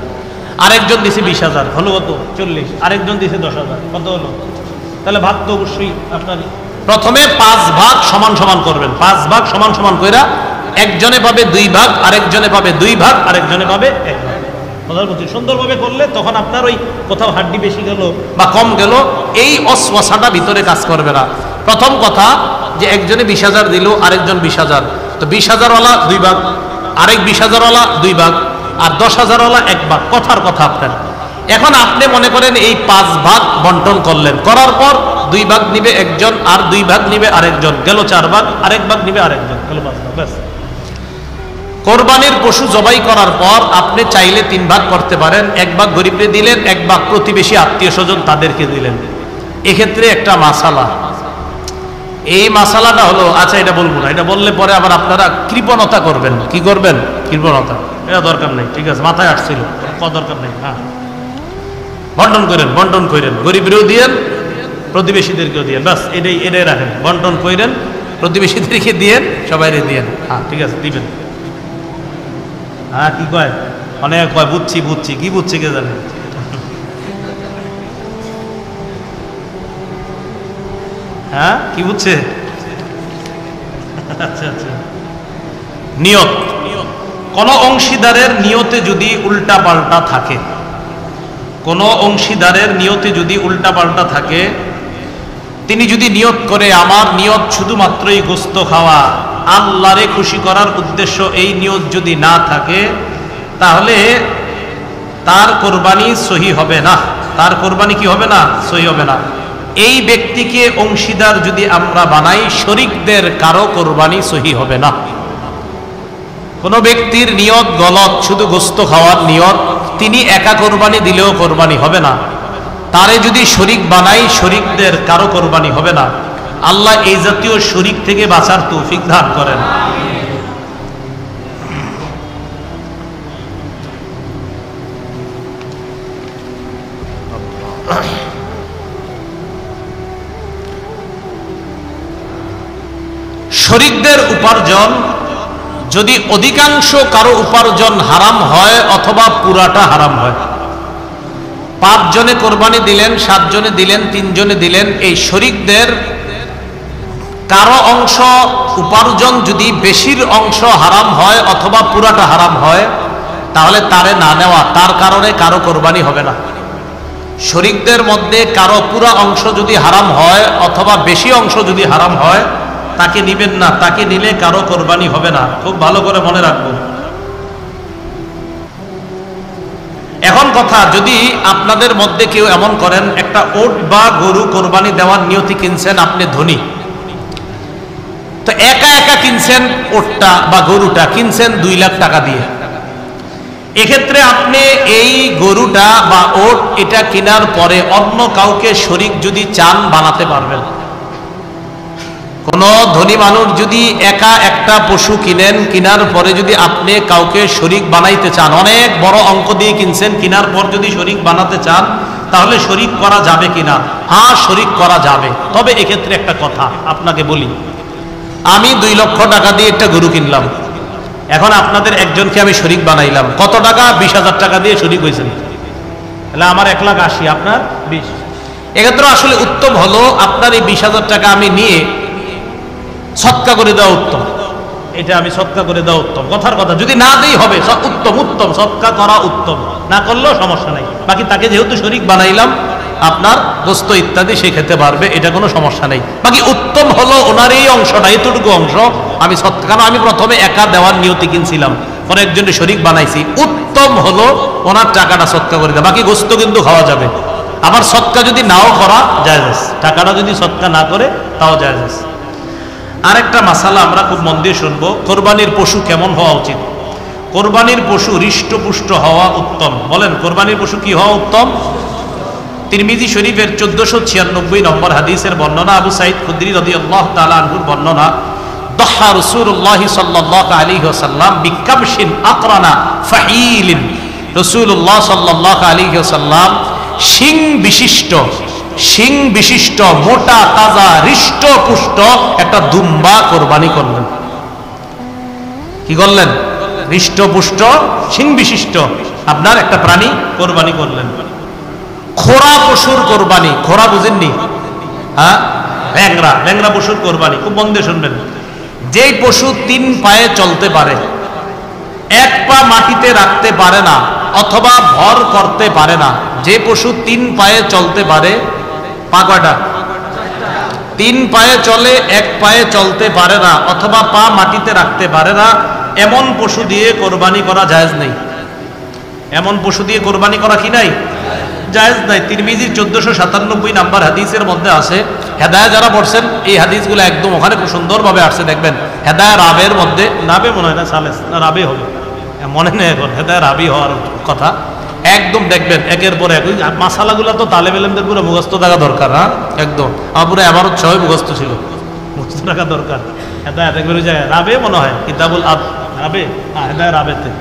আরেকজন দিছে 20,000, হলো কত? 40, আরেকজন দিছে 10,000, কত হলো? তাহলে ভাগ তো অবশ্যই আপনার প্রথমে 5 ভাগ সমান সমান করবেন। 5 ভাগ সমান সমান কইরা একজনে পাবে 2 ভাগ, আরেকজনে পাবে 2 ভাগ, আরেকজনে পাবে 1 ভাগ। সুন্দরভাবে করলে তখন আপনার ওই কোথাও হাড্ডি বেশি গেল বা কম গেল, এই অস্বসাটা ভিতরে কাজ করবে না। প্রথম কথা যে একজনে 20,000 দিল, আরেকজন 20,000, তো 20,000 ওয়ালা 2 ভাগ, আরেক 20,000 ওয়ালা 2 ভাগ, আর 10,000 ওয়ালা 1 ভাগ। কথার কথা আপনার। এখন আপনি মনে করেন এই 5 ভাগ বন্টন করলেন, করার পর 2 ভাগ নিবে একজন, আর 2 ভাগ নিবে আরেকজন, গেল 4 ভাগ, আরেক ভাগ নিবে আরেকজন, গেল 5 ভাগ। ব্যাস। কোরবানির পশু জবাই করার পর আপনি চাইলে 3 ভাগ করতে পারেন। 1 ভাগ গরিবকে দিলেন, 1 ভাগ প্রতিবেশী আত্মীয় স্বজন তাদেরকে দিলেন। এক্ষেত্রে একটা মাসালা, এই মাসালাটা হলো, আচ্ছা এটা বলবো না, এটা বললে পরে আবার আপনারা কৃপণতা করবেন। কি করবেন? কৃপণতা। এটা দরকার নেই, ঠিক আছে, মাথায় আসছিল, দরকার নেই। হ্যাঁ, বন্টন করেন, বন্টন করেন, গরিবরেও দিয়েন, প্রতিবেশীদেরকেও দিয়েন, বাস এটাই রাখেন। বন্টন করেন, প্রতিবেশীদেরকে দিয়েন, সবাইরে দিয়েন। হ্যাঁ, ঠিক আছে, দিবেন। হ্যাঁ, কি কয়? অনেক কয় বুঝছি বুঝছি, কি বুঝছি কে জানে। হ্যাঁ, কি বুঝছে? আচ্ছা আচ্ছা। নিয়ত, কোন অংশীদারের নিয়তে যদি উল্টা পাল্টা থাকে, কোন অংশীদারের নিয়তে যদি উল্টা পাল্টা থাকে, তিনি যদি নিয়ত করে আমার নিয়ত শুধুমাত্রই গোস্ত খাওয়া, আল্লাহরে খুশি করার উদ্দেশ্য এই নিয়ত যদি না থাকে, তাহলে তার কোরবানি সহি হবে না। তার কোরবানি কি হবে না? সহি হবে না। এই ব্যক্তিকে অংশীদার যদি আমরা বানাই, শরীকদের কারো কোরবানি সহি হবে না। কোন ব্যক্তির নিয়ত গলত, শুধু গোস্ত খাওয়ার নিয়ত, তিনি একা কোরবানি দিলেও কোরবানি হবে না। তারে যদি শরীক বানাই, শরীকদের কারো কোরবানি হবে না। আল্লাহ এই জাতীয় শরীক থেকে বাঁচার তৌফিক দান করেন। শরীকদের উপার্জন যদি অধিকাংশ কারো উপার্জন হারাম হয় অথবা পুরাটা হারাম হয়, 5 জনে কোরবানি দিলেন, 7 জনে দিলেন, 3 জনে দিলেন, এই শরীকদের কারো অংশ উপার্জন যদি বেশির অংশ হারাম হয় অথবা পুরাটা হারাম হয়, তাহলে তারে না নেওয়া, তার কারণে কারো কোরবানি হবে না। শরীকদের মধ্যে কারো পুরা অংশ যদি হারাম হয় অথবা বেশি অংশ যদি হারাম হয়, তাকে নিবেন না। তাকে নিলে কারো কোরবানি হবে না। খুব ভালো করে মনে রাখবেন। এখন কথা, যদি আপনাদের মধ্যে কেউ এমন করেন, একটা ওট বা গরু কোরবানি দেওয়ার নিয়তি কিনছেন, আপনি ধনী, তো একা একা কিনছেন, ওটটা বা গরুটা কিনছেন 2 লাখ টাকা দিয়ে, এক্ষেত্রে আপনি এই গরুটা বা ওট এটা কেনার পরে অন্য কাউকে শরীক যদি চান, বানাতে পারবেন। কোন ধনী মানুষ যদি একা একটা পশু কিনেন, কেনার পরে যদি আপনি কাউকে শরীক বানাইতে চান, অনেক বড় অঙ্ক দিয়ে কিনছেন, কেনার পর যদি শরীক বানাতে চান, তাহলে শরীক করা যাবে কিনা? হ্যাঁ, শরীক করা যাবে। তবে এক্ষেত্রে একটা কথা আপনাকে বলি, আমি 2 লক্ষ টাকা দিয়ে একটা গরু কিনলাম, এখন আপনাদের একজনকে আমি শরীক বানাইলাম। কত টাকা? 20,000 টাকা দিয়ে শরীক হয়েছেন, তাহলে আমার 1,80,000, আপনার 20। এক্ষেত্রে আসলে উত্তম হলো আপনার এই 20,000 টাকা আমি নিয়ে সৎকা করে দেওয়া উত্তম। এটা আমি সৎকা করে দেওয়া উত্তম। কথার কথা, যদি না দেই হবে উত্তম, উত্তম সৎকা করা উত্তম, না করলেও সমস্যা নাই। বাকি তাকে যেহেতু শরীক বানাইলাম, আপনার গোস্ত ইত্যাদি সে খেতে পারবে, এটা কোনো সমস্যা নেই। বাকি উত্তম হলো ওনার এই অংশটা, এতটুকু অংশ আমি সৎকা, কারণ আমি প্রথমে একা দেওয়ার নিয়তি কিনছিলাম, পরে একজনের শরীক বানাইছি, উত্তম হলো ওনার টাকাটা সৎকা করে দেয়, বাকি গোস্ত কিন্তু খাওয়া যাবে। আবার সৎকা যদি নাও করা জায়েজ আছে, টাকাটা যদি সৎকা না করে তাও জায়েজ আছে। আরেকটা মাসালা আমরা খুব মন দিয়ে শুনবো, কোরবানির পশু কেমন হওয়া উচিত? কোরবানির পশু হৃষ্টপুষ্ট হওয়া উত্তম। বলেন কোরবানির পশু কি হওয়া উত্তম? তিরমিজি শরীফের 1496 নম্বর হাদিসের বর্ণনা, আবু সাঈদ খুদরি রাদিয়াল্লাহু তাআলা আনহুর বর্ণনা, দহা রাসূলুল্লাহ সাল্লাল্লাহু আলাইহি ওয়াসাল্লাম বিকাবশিন আকরানা ফাঈলিন। রাসূলুল্লাহ সাল্লাল্লাহু আলাইহি ওয়াসাল্লাম শিং বিশিষ্ট মোটা তাজা হৃষ্টপুষ্ট একটা দুম্বা কোরবানি করলেন। কি করলেন? হৃষ্টপুষ্ট শিং বিশিষ্ট আপনার একটা প্রাণী কোরবানি করলেন। খোরা পশুর কোরবানি, খোরা বুঝেননি? হ্যাঁ, ল্যাংরা পশুর কোরবানি খুব মন দিয়ে শুনবেন। যেই পশু 3 পায়ে চলতে পারে, 1 পা মাটিতে রাখতে পারে না অথবা ভর করতে পারে না, যে পশু 3 পায়ে চলতে পারে, পা কয়টা? 3 পায়ে চলে, 1 পায়ে চলতে পারে না অথবা পা মাটিতে রাখতে পারে না, এমন পশু দিয়ে কোরবানি করা জায়েজ নেই। এমন পশু দিয়ে কোরবানি করা কি নাই? জায়েজ নাই। তিরমিজির 1497 নাম্বার হাদিসের মধ্যে আছে, হেদায়া যারা পড়ছেন এই হাদিসগুলো একদম ওখানে খুব সুন্দরভাবে আসছে, দেখবেন হেদায়া রাবের মধ্যে, নাবে মনে হয় না, সালেস না রাবে হবে, মনে নেই এখন, হেদায়া রাবি হওয়ার কথা, একদম দেখবেন একের পর এক। মাসালাগুলো তো তালেব ইলমদের পুরো মুখস্থ থাকা দরকার। হ্যাঁ, একদম আমার পুরো এবারত সবাই মুখস্থ ছিল, মুখস্থ থাকা দরকার। হেদায়া দেখবেন ওই জায়গায় রাবে মনে হয়, কিতাবুল আব রাবে, হেদায়া রাবেতে।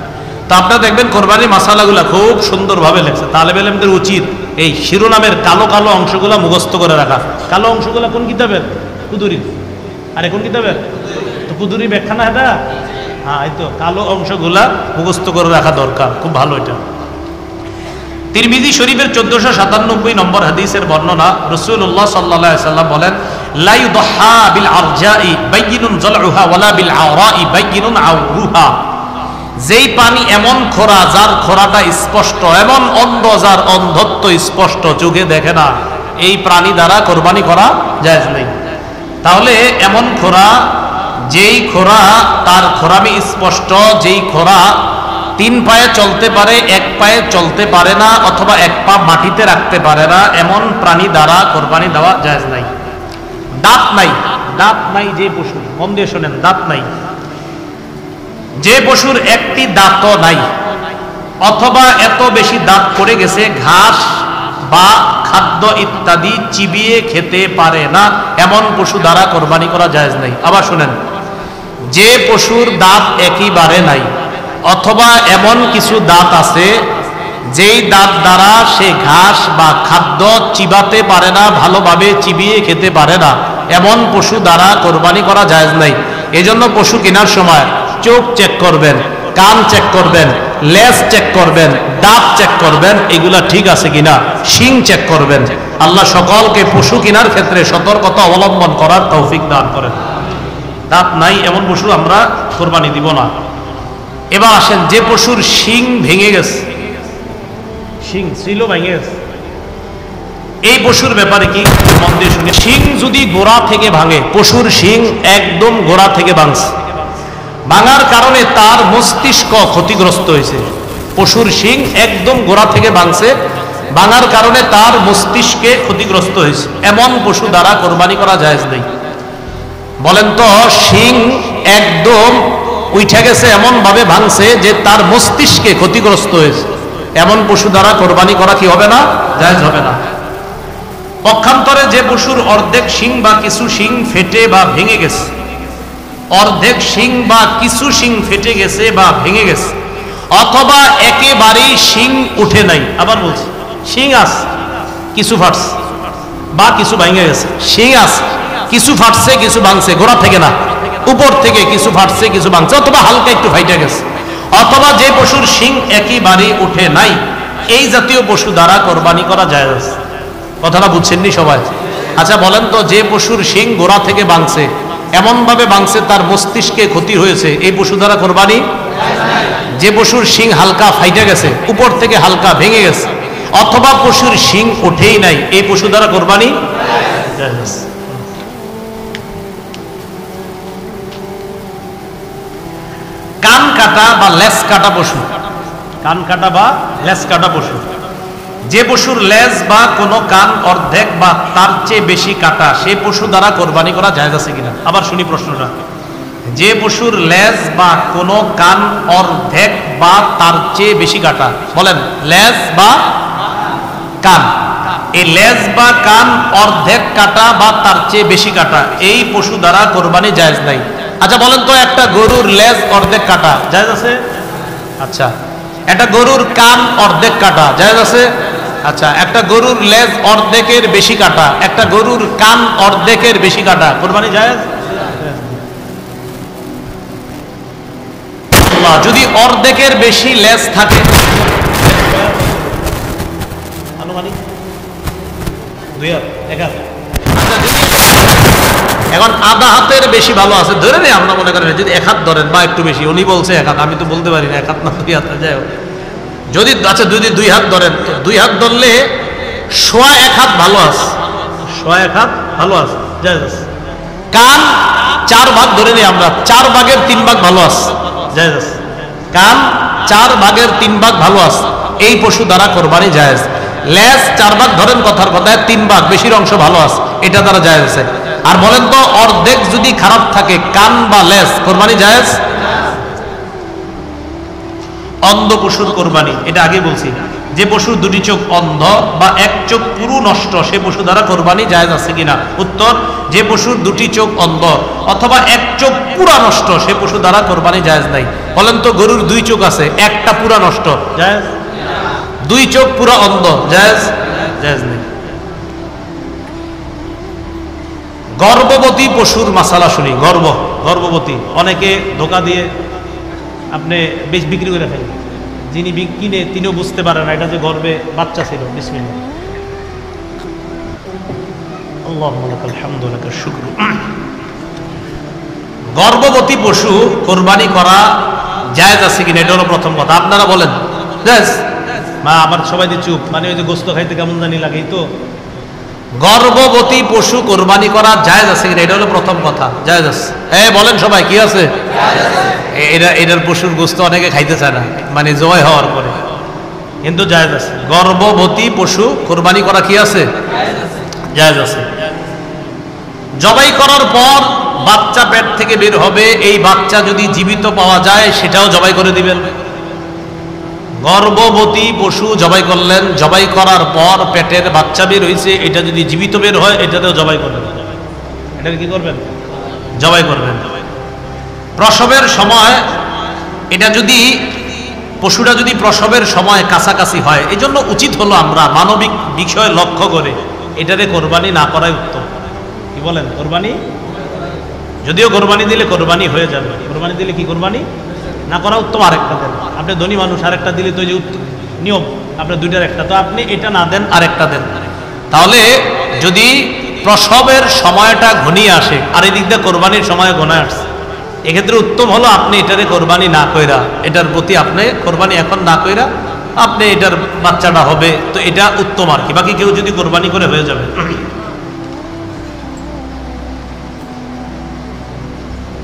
তা আপনারা দেখবেন কোরবানির মাসালাগুলা খুব সুন্দরভাবে লেখছে। তালেব ইলমদের উচিত এই শিরোনামের কালো কালো অংশগুলা মুখস্থ করে রাখা। কালো অংশগুলা কোন কিতাবের? কুদুরির। আর কোন কিতাবের? তো কুদুরি ব্যাখ্যা না এটা? হ্যাঁ, এই তো কালো অংশগুলা মুখস্থ করে রাখা দরকার, খুব ভালো এটা। তিরমিজি শরীফের 1497 নম্বর হাদিসের বর্ণনা, রাসূলুল্লাহ সাল্লাল্লাহু আলাইহি ওয়াসাল্লাম বলেন, লা ইউদহা বিল আরজাই বাইয়িনুন যালউহা ওয়ালা বিল আওরাই বাইয়িনুন আওরুহা। যেই পানি এমন খোরা যার খোরাটা স্পষ্ট, এমন অন্ধ যার অন্ধত্ব স্পষ্ট, চোখে দেখে না, এই প্রাণী দ্বারা কোরবানি করা জায়েজ নেই। তাহলে এমন খোরা, যেই খোরা তার খোরামি স্পষ্ট, যেই খোরা 3 পায়ে চলতে পারে, 1 পায়ে চলতে পারে না অথবা 1 পা মাটিতে রাখতে পারে না, এমন প্রাণী দ্বারা কোরবানি দেওয়া জায়েজ নাই। দাঁত নাই যে পশু, মন দিয়ে শোনেন, দাঁত নাই, যে পশুর একটি দাঁতও নাই অথবা এত বেশি দাঁত পড়ে গেছে ঘাস বা খাদ্য ইত্যাদি চিবিয়ে খেতে পারে না, এমন পশু দ্বারা কোরবানি করা জায়েজ নাই। আবার শুনেন, যে পশুর দাঁত একেবারে নাই অথবা এমন কিছু দাঁত আছে যেই দাঁত দ্বারা সে ঘাস বা খাদ্য চিবাতে পারে না, ভালোভাবে চিবিয়ে খেতে পারে না, এমন পশু দ্বারা কোরবানি করা জায়েজ নাই। এজন্য পশু কেনার সময় চোখ চেক করবেন, কান চেক করবেন, লেজ চেক করবেন, দাঁত চেক করবেন, এগুলা ঠিক আছে কিনা, শিং চেক করবেন। আল্লাহ সকলকে পশু কেনার ক্ষেত্রে সতর্কতা অবলম্বন করার তৌফিক দান করেন। দাঁত নাই এমন পশু আমরা কোরবানি দিব না। এবার আসেন, যে পশুর শিং ভেঙে গেছে, শিং ছিল ভেঙে গেছে, এই পশুর ব্যাপারে কি মন দিয়ে শুনে। শিং যদি গোড়া থেকে ভাঙে, পশুর শিং একদম গোড়া থেকে ভাঙছে, ভাঙার কারণে তার মস্তিষ্ক ক্ষতিগ্রস্ত হয়েছে। পশুর শিং একদম গোড়া থেকে ভাঙছে, ভাঙার কারণে তার মস্তিষ্কে ক্ষতিগ্রস্ত হয়েছে, এমন পশু দ্বারা কোরবানি করা জায়েজ নেই। বলেন তো, শিং একদম উঠে গেছে, এমন ভাবে ভাঙছে যে তার মস্তিষ্কে ক্ষতিগ্রস্ত হয়েছে, এমন পশু দ্বারা কোরবানি করা কি হবে না? জায়েজ হবে না। পক্ষান্তরে যে পশুর অর্ধেক শিং বা কিছু শিং ফেটে বা ভেঙে গেছে, অর্ধেক শিং বা কিছু শিং ফেটে গেছে বা ভেঙে গেছে, অথবা একেবারেই শিং উঠে নাই, আবার বলছি শিং আছে কিছু ফাটছে বা কিছু ভেঙে গেছে, শিং আছে কিছু ফাটছে কিছু ভাঙছে, গোড়া থেকে না, উপর থেকে কিছু ফাটছে কিছু ভাঙছে, অথবা হালকা একটু ফাইটে গেছে, অথবা যে পশুর শিং একেবারেই উঠে নাই, এই জাতীয় পশু দ্বারা কোরবানি করা জায়েজ আছে। কথাটা বুঝছেননি সবাই? আচ্ছা বলেন তো, যে পশুর শিং গোড়া থেকে ভাঙছে, এমন ভাবে ভাঙছে তার মস্তিষ্কে ক্ষতি হয়েছে, এই পশু দ্বারা কোরবানি? যে পশুর শিং হালকা ফাইটে গেছে, উপর থেকে হালকা ভেঙে গেছে, অথবা পশুর শিং উঠেই নাই, এই পশু দ্বারা কোরবানি? কান কাটা কাটা বা লেজ কাটা পশু, কান কাটা বা লেজ কাটা পশু, যে পশুর লেজ বা কোনো কান অর্ধেক বা তার চেয়ে বেশি কাটা সেই পশু দ্বারা কোরবানি করা জায়েজ আছে কিনা? আবার শুনি প্রশ্নটা। যে পশুর লেজ বা কোনো কান অর্ধেক বা তার চেয়ে বেশি কাটা, বলেন লেজ বা কান, এই লেজ বা কান অর্ধেক কাটা বা তার চেয়ে বেশি কাটা এই পশু দ্বারা কোরবানি জায়েজ নাই। আচ্ছা বলেন তো, একটা গরুর লেজ অর্ধেক কাটা জায়েজ আছে? আচ্ছা, একটা গরুর কান অর্ধেক কাটা জায়েজ আছে? আচ্ছা, একটা গরুর লেজ অর্ধেকের বেশি কাটা, একটা গরুর কান অর্ধেকের বেশি কাটা, কোরবানি জায়েজ? যদি অর্ধেকের বেশি লেজ থাকে, আনুমানিক 2 হাত 1 হাত, এখন আধা হাতের বেশি ভালো আছে ধরে নেই, আমরা মনে করেন যদি 1 হাত ধরেন বা একটু বেশি, উনি বলছে 1 হাত, আমি তো বলতে পারি না 1 হাত না 2 হাত, যাই হোক, যদি আচ্ছা যদি 2 হাত ধরেন, 2 হাত ধরলে সোয়া 1 হাত ভালো আছে, সোয়া 1 হাত ভালো আছে, জায়েজ আছে। কান 4 ভাগ ধরে নেই আমরা, 4 ভাগের 3 ভাগ ভালো আছে, জায়েজ আছে। কান 4 ভাগের 3 ভাগ ভালো আছে, এই পশু দ্বারা কোরবানি জায়েজ। লেজ 4 ভাগ ধরেন, কথার কথায় 3 ভাগ বেশির অংশ ভালো আছে, এটা দ্বারা জায়েজ আছে। আর বলেন তো, অর্ধেক যদি খারাপ থাকে কান বা লেজ, কোরবানি জায়েজ? অন্ধ পশুর কোরবানি, এটা আগে বলছি, যে পশুর 2টি চোখ অন্ধ বা 1 চোখ পুরো নষ্ট সে পশু দ্বারা কোরবানি জায়েজ আছে কিনা? উত্তর, যে পশুর 2টি চোখ অন্ধ অথবা 1 চোখ পুরা নষ্ট সে পশু দ্বারা কোরবানি জায়েজ নাই। বলেন তো, গরুর 2 চোখ আছে, একটা পুরা নষ্ট, জায়েজ? 2 চোখ পুরা অন্ধ, জায়েজ? জায়েজ নেই। গর্ভবতী পশুর মাসালা শুনি। গর্ভবতী, অনেকে ধোকা দিয়ে আপনি বেশ বিক্রি করে ফেলেন, যিনি কিনে তিনিও বুঝতে পারেন না এটা যে গর্ভে বাচ্চা ছিল। বিসমিল্লাহ, আল্লাহুম্মা লাকাল হামদু ওয়া লাকাশ শুকরু। গর্ভবতী পশু কোরবানি করা জায়েজ আছে কিনা, এটা হলো প্রথম কথা। আপনারা বলেন জায়েজ? মা আবার সবাই দিয়ে চুপ, মানে ওই যে গোস্ত খাইতে কেমন জানি লাগে, তো গর্ভবতী পশু কোরবানি করা জায়েজ আছে কিনা, এটা হলো প্রথম কথা। জায়েজ আছে। বলেন সবাই, কি আছে? এটার পশুর গোস্ত অনেকে খাইতে চায় না, মানে জবাই হওয়ার পরে, কিন্তু জায়েজ আছে। গর্ভবতী পশু কোরবানি করা কি আছে? জায়েজ আছে। জবাই করার পর বাচ্চা পেট থেকে বের হবে, এই বাচ্চা যদি জীবিত পাওয়া যায় সেটাও জবাই করে দিবেন। গর্ভবতী পশু জবাই করলেন, জবাই করার পর পেটের বাচ্চা বের হয়েছে, এটা যদি জীবিত বের হয় এটাতেও জবাই করবেন। এটা কি করবেন? জবাই করবেন। প্রসবের সময় এটা যদি পশুটা যদি প্রসবের সময় কাছাকাছি হয়, এই জন্য উচিত হলো আমরা মানবিক বিষয় লক্ষ্য করে এটারে কোরবানি না করাই উত্তম। কি বলেন? কোরবানি, যদিও কোরবানি দিলে কোরবানি হয়ে যাবে, কোরবানি দিলে কি কোরবানি না করা উত্তম। আরেকটা দেন, আপনি ধনী মানুষ, আরেকটা দিলে তো যে নিয়ম, আপনার 2টার একটা, তো আপনি এটা না দেন আরেকটা দেন, তাহলে যদি প্রসবের সময়টা ঘনিয়ে আসে আর এই দিক দিয়ে কোরবানির সময় ঘনায় আসছে, এক্ষেত্রে উত্তম হলো আপনি এটারে কোরবানি না কইরা, এটার প্রতি আপনি কোরবানি এখন না কইরা আপনি এটার বাচ্চাটা হবে, তো এটা উত্তম আর কি। বাকি কেউ যদি কোরবানি করে হয়ে যাবে।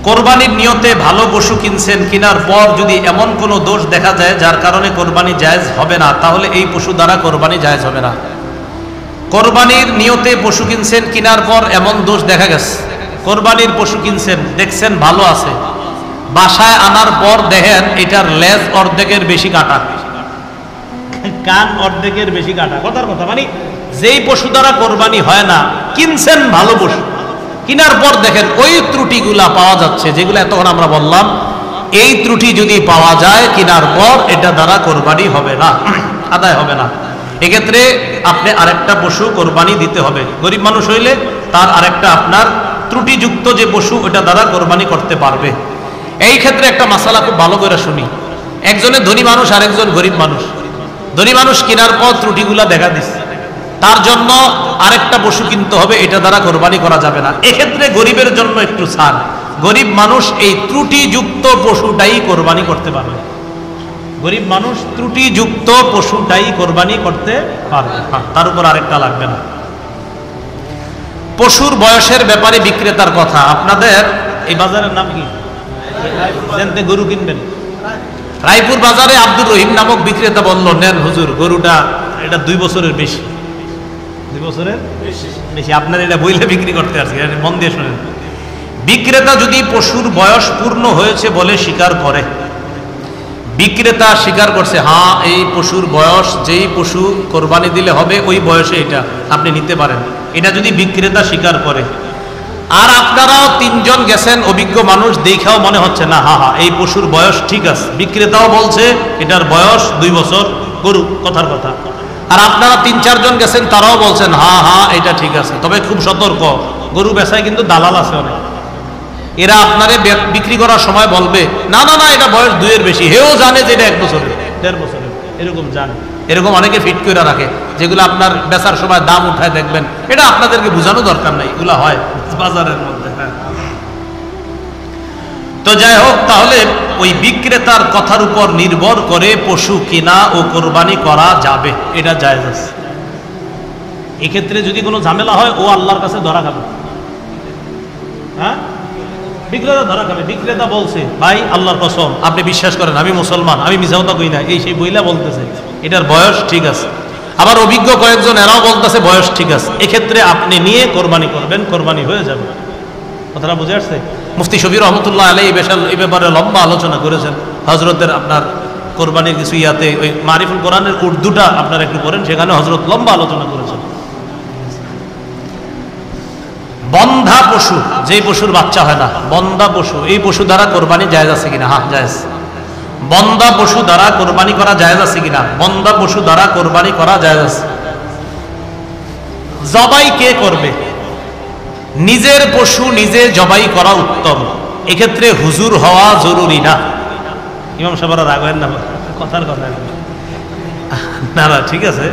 কোরবানির নিয়তে ভালো পশু কিনছেন, কেনার পর যদি এমন কোনো দোষ দেখা যায় যার কারণে কোরবানি জায়েজ হবে না, তাহলে এই পশু দ্বারা কোরবানি জায়েজ হবে না। কোরবানির নিয়তে পশু কিনছেন, কেনার পর এমন দোষ দেখা গেছে, কোরবানির পশু কিনছেন, দেখছেন ভালো আছে, বাসায় আনার পর দেখেন এটার লেজ অর্ধেকের বেশি কাটা, কান অর্ধেকের বেশি কাটা। কথার কথা, মানে যেই পশু দ্বারা কোরবানি হয় না, কিনছেন ভালো পশু, কেনার পর দেখেন ওই ত্রুটিগুলা পাওয়া যাচ্ছে, যেগুলো এতক্ষণ আমরা বললাম, এই ত্রুটি যদি পাওয়া যায় কেনার পর, এটা দ্বারা কোরবানি হবে না, আদায় হবে না। এক্ষেত্রে আপনি আরেকটা পশু কোরবানি দিতে হবে। গরিব মানুষ হইলে তার আরেকটা আপনার ত্রুটিযুক্ত যে পশু, ওটা দ্বারা কোরবানি করতে পারবে। এই ক্ষেত্রে একটা মাসালা খুব ভালো করে শুনি। একজনের ধনী মানুষ, আরেকজন গরিব মানুষ। ধনী মানুষ কেনার পর ত্রুটিগুলা দেখা দিচ্ছে, তার জন্য আরেকটা পশু কিনতে হবে, এটা দ্বারা কোরবানি করা যাবে না। এক্ষেত্রে গরিবের জন্য একটু ছাড়, গরিব মানুষ এই ত্রুটিযুক্ত পশুটাই কোরবানি করতে পারবে। গরিব মানুষ ত্রুটিযুক্ত পশুটাই কোরবানি করতে পারবে, তার উপর আরেকটা লাগবে না। পশুর বয়সের ব্যাপারে বিক্রেতার কথা। আপনাদের এই বাজারের নাম কি? গরু কিনবেন রায়পুর বাজারে আব্দুর রহিম নামক বিক্রেতা বলল, নেন হুজুর, গরুটা এটা 2 বছরের বেশি। 2 বছরের বেশি আপনার এটা বইলে বিক্রি করতে আসছে, মন দিয়ে শোনেন। বিক্রেতা যদি পশুর বয়স পূর্ণ হয়েছে বলে স্বীকার করে, বিক্রেতা স্বীকার করছে, হ্যাঁ এই পশুর বয়স, যেই পশু কোরবানি দিলে হবে ওই বয়সে এটা আপনি নিতে পারেন, এটা যদি বিক্রেতা স্বীকার করে, আর আপনারাও 3 জন গেছেন অভিজ্ঞ মানুষ, দেখাও মনে হচ্ছে না হ্যাঁ এই পশুর বয়স ঠিক আছে, বিক্রেতাও বলছে এটার বয়স 2 বছর গরু, কথার কথা, আর আপনারা 3-4 জন গেছেন, তারাও বলছেন হ্যাঁ এটা ঠিক আছে, তবে খুব সতর্ক, গরু বেচায় কিন্তু দালাল আছে অনেক, এরা আপনারে বিক্রি করার সময় বলবে না না না এটা বয়স 2 এর বেশি, হেও জানে যে এটা 1 বছরের 1.5 বছরের, এরকম জানে, এরকম অনেকে ফিট করে রাখে, যেগুলো আপনার বেচার সময় দাম উঠায় দেখবেন, এটা আপনাদেরকে বোঝানো দরকার নাই, এগুলো হয় বাজারের মধ্যে। হ্যাঁ, তো যাই হোক, তাহলে ওই বিক্রেতার কথার উপর নির্ভর করে পশু কিনা ও কোরবানি করা যাবে, এটা জায়েজ আছে। এক্ষেত্রে যদি কোনো ঝামেলা হয়, ও আল্লাহর কাছে ধরা খাবে। হ্যাঁ, বিক্রেতা ধরা খাবে। বিক্রেতা বলছে, ভাই আল্লাহর কসম আপনি বিশ্বাস করেন আমি মুসলমান, আমি মিছা কথা কই না, এই সেই বইলা বলতেছে এটার বয়স ঠিক আছে, আবার অভিজ্ঞ কয়েকজন এরাও বলতেছে বয়স ঠিক আছে, এক্ষেত্রে আপনি নিয়ে কোরবানি করবেন, কোরবানি হয়ে যাবে। কথাটা বুঝে আসছে? মুফতি শফি রহমতুল্লাহ আলাইহি এই ব্যাপারে লম্বা আলোচনা করেছেন। হযরতের আপনার কোরবানির কিছু ইয়াতে ওই মারিফুল কোরআনের উর্দুটা আপনারা একটু পড়েন, সেখানে হযরত লম্বা আলোচনা করেছেন। বন্ধা পশু, যেই পশুর বাচ্চা হয় না, বন্ধা পশু, এই পশু দ্বারা কোরবানি জায়েজ আছে কিনা? হ্যাঁ জায়েজ। বন্ধা পশু দ্বারা কোরবানি করা জায়েজ আছে কিনা? বন্ধা পশু দ্বারা কোরবানি করা জায়েজ আছে। জবাই কে করবে? নিজের পশু নিজে জবাই করা উত্তম, এক্ষেত্রে হুজুর হওয়া জরুরি না। ইমাম সাহেবরা রাখবেন না, কথার কথা না না, ঠিক আছে।